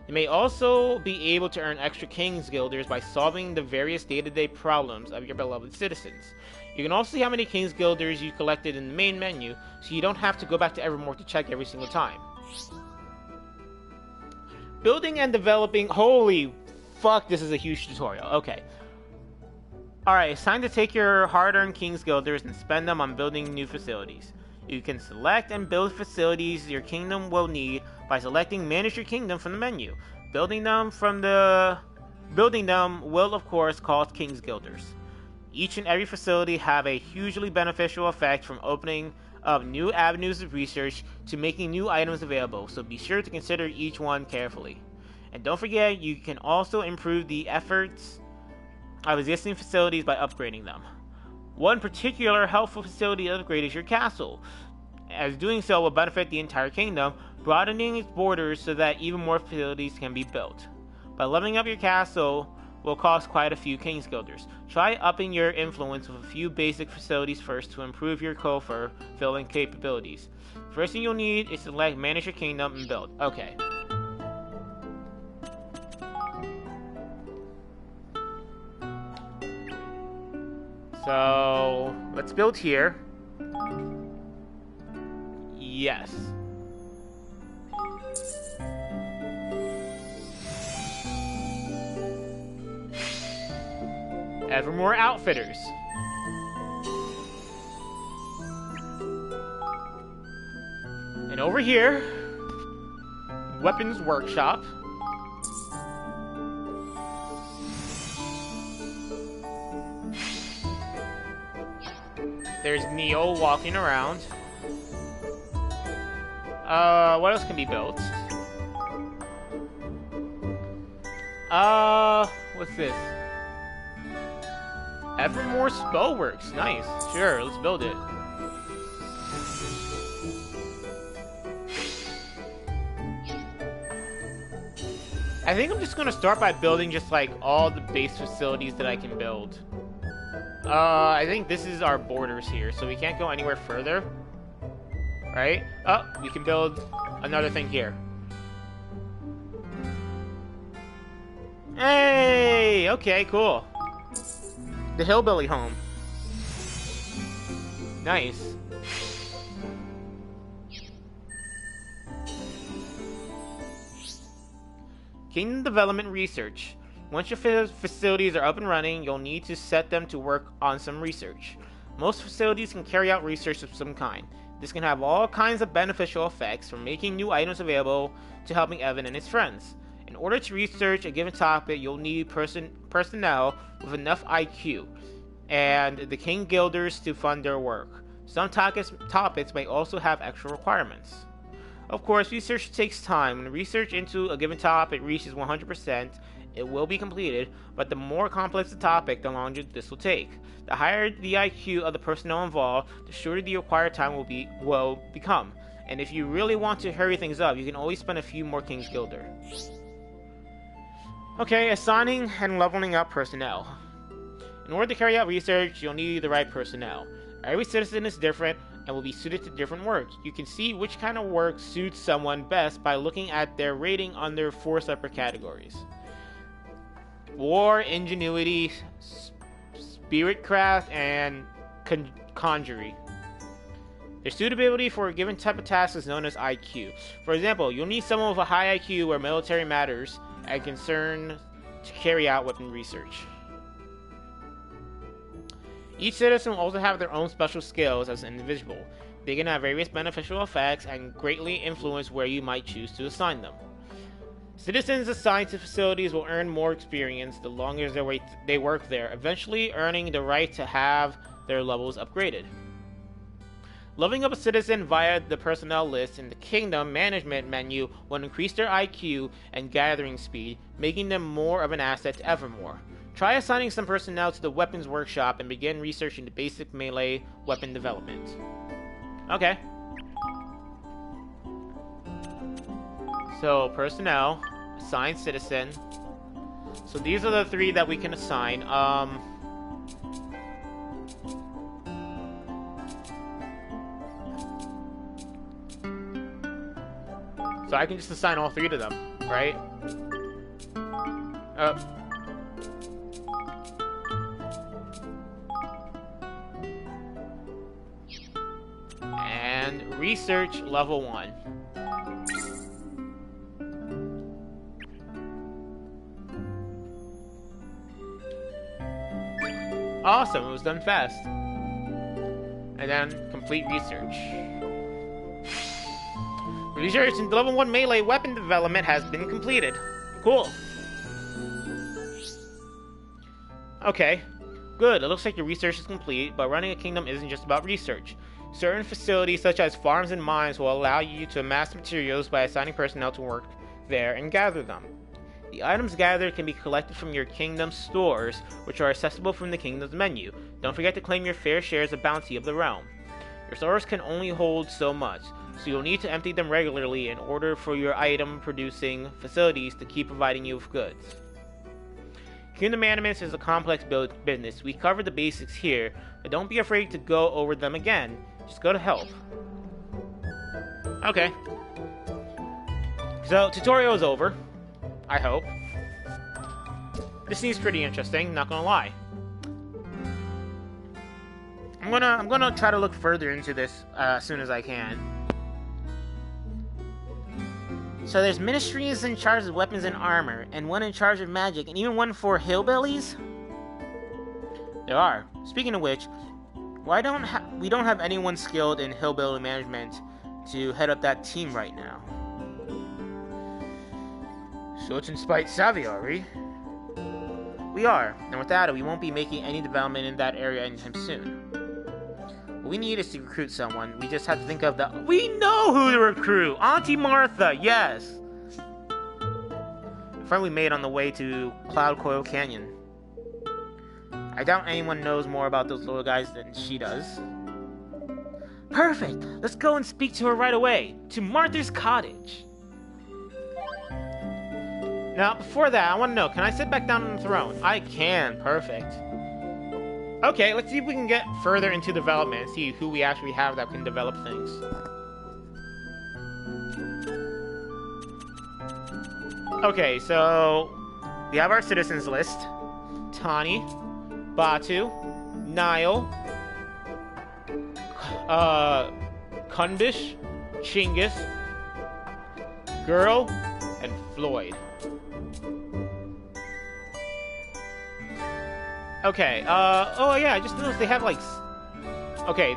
You may also be able to earn extra King's Guilders by solving the various day-to-day problems of your beloved citizens. You can also see how many King's Guilders you collected in the main menu, so you don't have to go back to Evermore to check every single time. Building and developing... Holy fuck, this is a huge tutorial. Okay. Alright, it's time to take your hard-earned King's Guilders and spend them on building new facilities. You can select and build facilities your kingdom will need by selecting Manage Your Kingdom from the menu. Building them will of course cost King's Guilders. Each and every facility have a hugely beneficial effect, from opening up new avenues of research to making new items available, so be sure to consider each one carefully. And don't forget, you can also improve the efforts of existing facilities by upgrading them. One particular helpful facility upgrade is your castle, as doing so will benefit the entire kingdom, broadening its borders so that even more facilities can be built. By leveling up your castle will cost quite a few King's Guilders. Try upping your influence with a few basic facilities first to improve your coffer filling capabilities. First thing you'll need is to select Manage Your Kingdom and Build. Okay. So, let's build here. Yes. Evermore Outfitters. And over here, Weapons Workshop. There's Neo walking around. What else can be built? What's this? Evermore Spellworks. Nice. Sure, let's build it. I think I'm just gonna start by building just like all the base facilities that I can build. I think this is our borders here, so we can't go anywhere further. Right? Oh, we can build another thing here. Hey! Okay, cool. The hillbilly home. Nice. Kingdom development research. Once your facilities are up and running, you'll need to set them to work on some research. Most facilities can carry out research of some kind. This can have all kinds of beneficial effects, from making new items available to helping Evan and his friends. In order to research a given topic, you'll need personnel with enough IQ and the King Guilders to fund their work. Some topics may also have extra requirements. Of course, research takes time. When research into a given topic reaches 100%, it will be completed, but the more complex the topic, the longer this will take. The higher the IQ of the personnel involved, the shorter the required time will become. And if you really want to hurry things up, you can always spend a few more King's Guilder. Okay, assigning and leveling up personnel. In order to carry out research, you'll need the right personnel. Every citizen is different and will be suited to different work. You can see which kind of work suits someone best by looking at their rating under 4 separate categories. War, Ingenuity, Spiritcraft, and Conjury. Their suitability for a given type of task is known as IQ. For example, you'll need someone with a high IQ where military matters and concern to carry out weapon research. Each citizen will also have their own special skills as an individual. They can have various beneficial effects and greatly influence where you might choose to assign them. Citizens assigned to facilities will earn more experience the longer they work there, eventually earning the right to have their levels upgraded. Leveling up a citizen via the personnel list in the Kingdom Management menu will increase their IQ and gathering speed, making them more of an asset to Evermore. Try assigning some personnel to the Weapons Workshop and begin researching the basic melee weapon development. Okay. So, personnel, assign citizen. So these are the 3 that we can assign. So I can just assign all 3 to them, right? And research level 1. Awesome, it was done fast. And then complete research. Research in level 1 melee weapon development has been completed. Cool. Okay, good. It looks like your research is complete, but running a kingdom isn't just about research. Certain facilities, such as farms and mines, will allow you to amass materials by assigning personnel to work there and gather them. The items gathered can be collected from your kingdom's stores, which are accessible from the kingdom's menu. Don't forget to claim your fair share as a bounty of the realm. Your stores can only hold so much, so you'll need to empty them regularly in order for your item-producing facilities to keep providing you with goods. Kingdom management is a complex business. We covered the basics here, but don't be afraid to go over them again. Just go to help. Okay. So, tutorial is over. I hope. This seems pretty interesting, not gonna lie. I'm gonna try to look further into this as soon as I can. So there's ministries in charge of weapons and armor, and one in charge of magic, and even one for hillbillies? There are. Speaking of which, we don't have anyone skilled in hillbilly management to head up that team right now. So it's in spite savvy, are we? We are, and without it, we won't be making any development in that area anytime soon. What we need is to recruit someone. We just have to think of the... We know who to recruit! Auntie Martha, yes! A friend we made on the way to Cloud Coil Canyon. I doubt anyone knows more about those little guys than she does. Perfect! Let's go and speak to her right away. To Martha's cottage. Now, before that, I want to know, can I sit back down on the throne? I can. Perfect. Okay, let's see if we can get further into development and see who we actually have that can develop things. Okay, so we have our citizens list. Tani, Batu, Nile, Kunbish, Chinggis, Girl, and Floyd. Okay, oh yeah, I just noticed they have like, okay,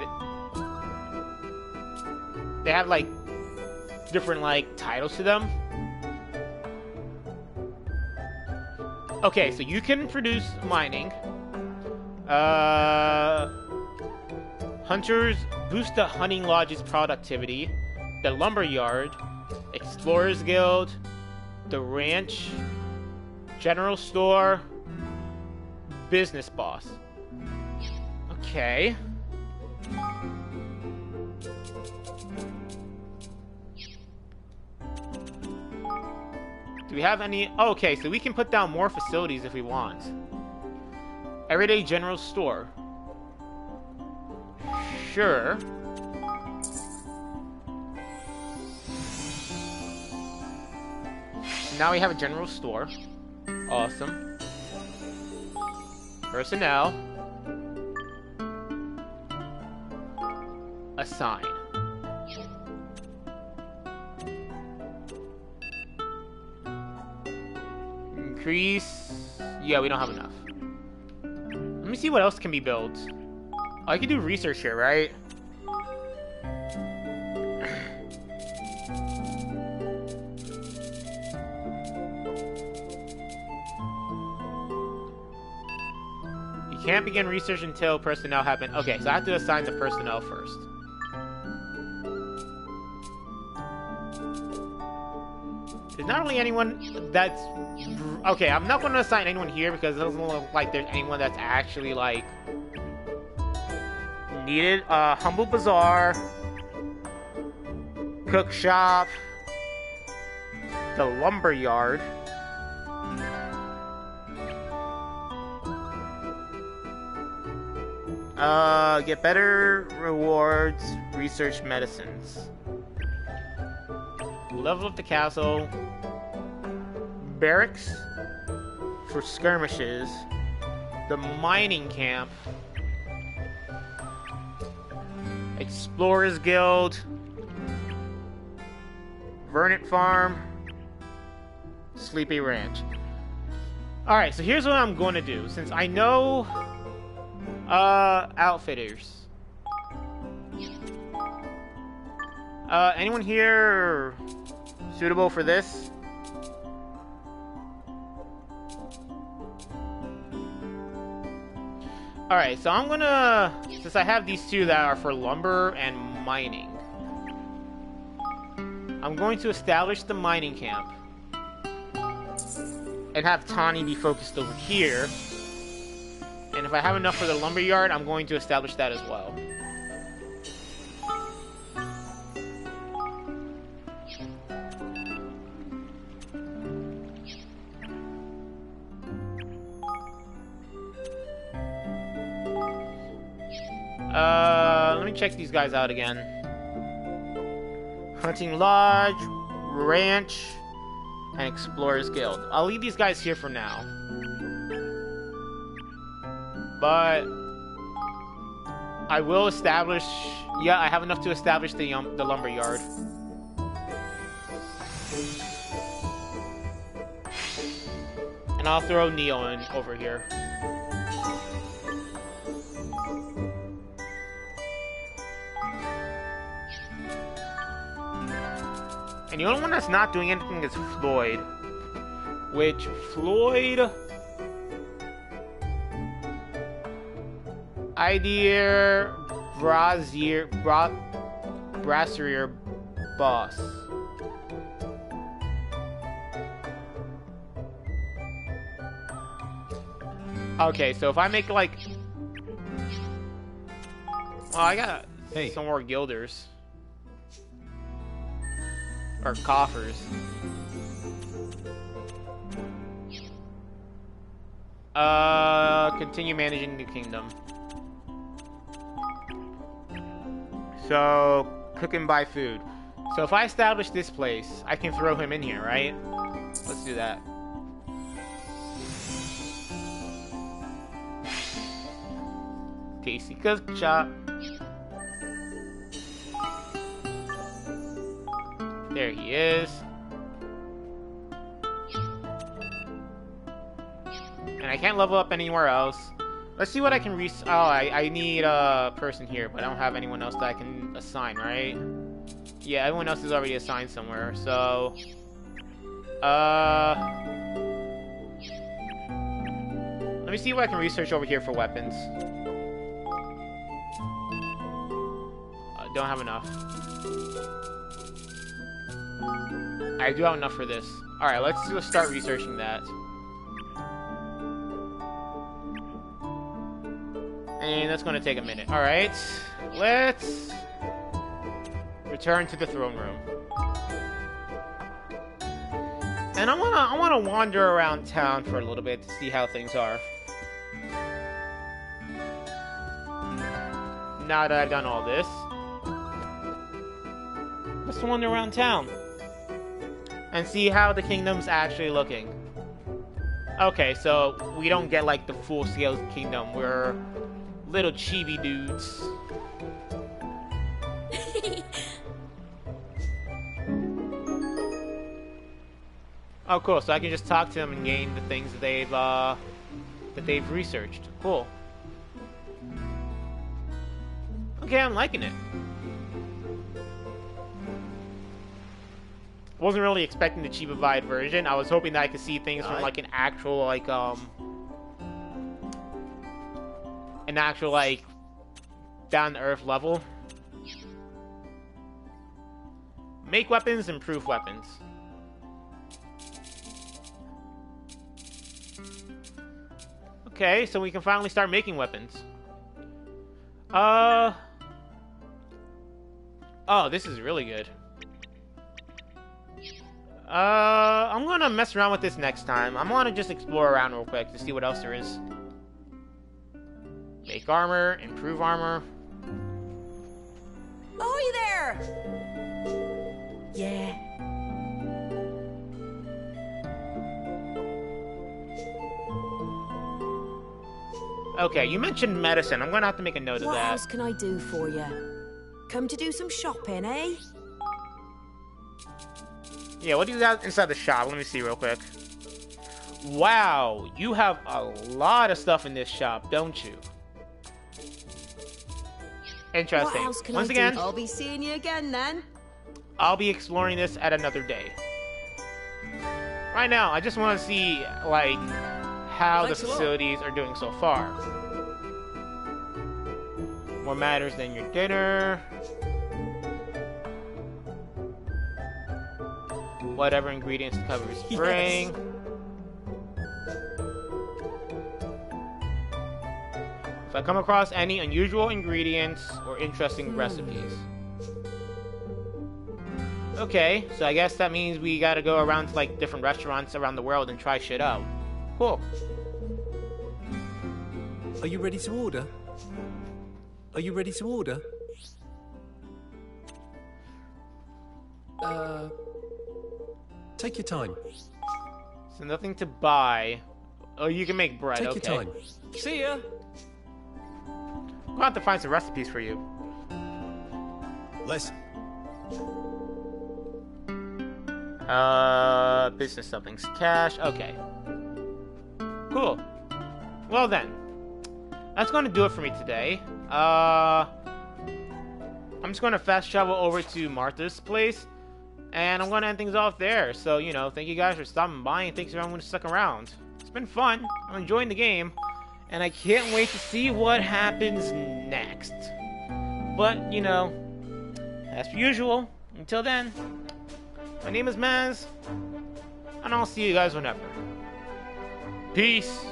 they have like different like titles to them. Okay, so you can produce mining. Hunters boost the hunting lodge's productivity. The lumber yard, explorers guild, the ranch, general store, business boss. Okay. Do we have any? Oh, okay, so we can put down more facilities if we want. Everyday general store. Sure. Now we have a general store. Awesome. Personnel. Assign. Increase. Yeah, we don't have enough. Let me see what else can be built. Oh, I can do research here, right? You can't begin research until personnel have been... Okay, so I have to assign the personnel first. There's not really anyone that's... Okay, I'm not going to assign anyone here because it doesn't look like there's anyone that's actually, like... needed. Humble Bazaar. Cook Shop. The Lumber Yard. Get better rewards. Research medicines. Level up the castle. Barracks for skirmishes. The mining camp. Explorers Guild. Revenant Farm. Sleepy Ranch. Alright, so here's what I'm going to do. Since I know outfitters. Anyone here suitable for this? Alright, so I'm gonna... Since I have these two that are for lumber and mining, I'm going to establish the mining camp. And have Tani be focused over here. And if I have enough for the lumber yard, I'm going to establish that as well. Let me check these guys out again. Hunting Lodge, Ranch, and Explorers Guild. I'll leave these guys here for now. But I will establish... Yeah, I have enough to establish the lumber yard. And I'll throw Neo in over here. And the only one that's not doing anything is Floyd. Which, Floyd... Idea... Brasier Boss. Okay, so if I make like... Well, I got some more guilders. Or coffers. Continue managing the kingdom. So, cook and buy food. So if I establish this place, I can throw him in here, right? Let's do that. Tasty cook chop. There he is. And I can't level up anywhere else. Let's see what I can oh, I need a person here, but I don't have anyone else that I can assign, right? Yeah, everyone else is already assigned somewhere, so... Let me see what I can research over here for weapons. Don't have enough. I do have enough for this. Alright, let's just start researching that. And that's going to take a minute. Alright, let's return to the throne room. And I wanna wander around town for a little bit to see how things are. Now that I've done all this, let's wander around town and see how the kingdom's actually looking. Okay, so we don't get like the full-scale kingdom. We're little chibi dudes. Oh, cool. So I can just talk to them and gain the things that they've researched. Cool. Okay, I'm liking it. Wasn't really expecting the cheapified version. I was hoping that I could see things from like an actual down to earth level. Make weapons, improve weapons. Okay, so we can finally start making weapons. Oh, this is really good. I'm gonna mess around with this next time. I'm gonna just explore around real quick to see what else there is. Make armor, improve armor. Oh, you there? Yeah. Okay, you mentioned medicine. I'm gonna have to make a note of that. What else can I do for you? Come to do some shopping, eh? Yeah, what do you got inside the shop? Let me see real quick. Wow, you have a lot of stuff in this shop, don't you? Interesting. What else can Once I again, do? I'll be seeing you again then. I'll be exploring this at another day. Right now, I just want to see, like, how the facilities are doing so far. More matters than your dinner. Whatever ingredients to cover spring. Yes. If I come across any unusual ingredients or interesting recipes. Okay, so I guess that means we gotta go around to like different restaurants around the world and try shit out. Cool. Are you ready to order? Are you ready to order? Take your time. So nothing to buy. Oh, you can make bread. Take your time. See ya. We'll have to find some recipes for you. Listen. Business something's cash. Okay. Cool. Well then, that's going to do it for me today. I'm just going to fast travel over to Martha's place, and I'm going to end things off there. So, you know, thank you guys for stopping by, and thanks everyone who stuck around. It's been fun. I'm enjoying the game, and I can't wait to see what happens next. But, you know, as per usual, until then, my name is Maz, and I'll see you guys whenever. Peace.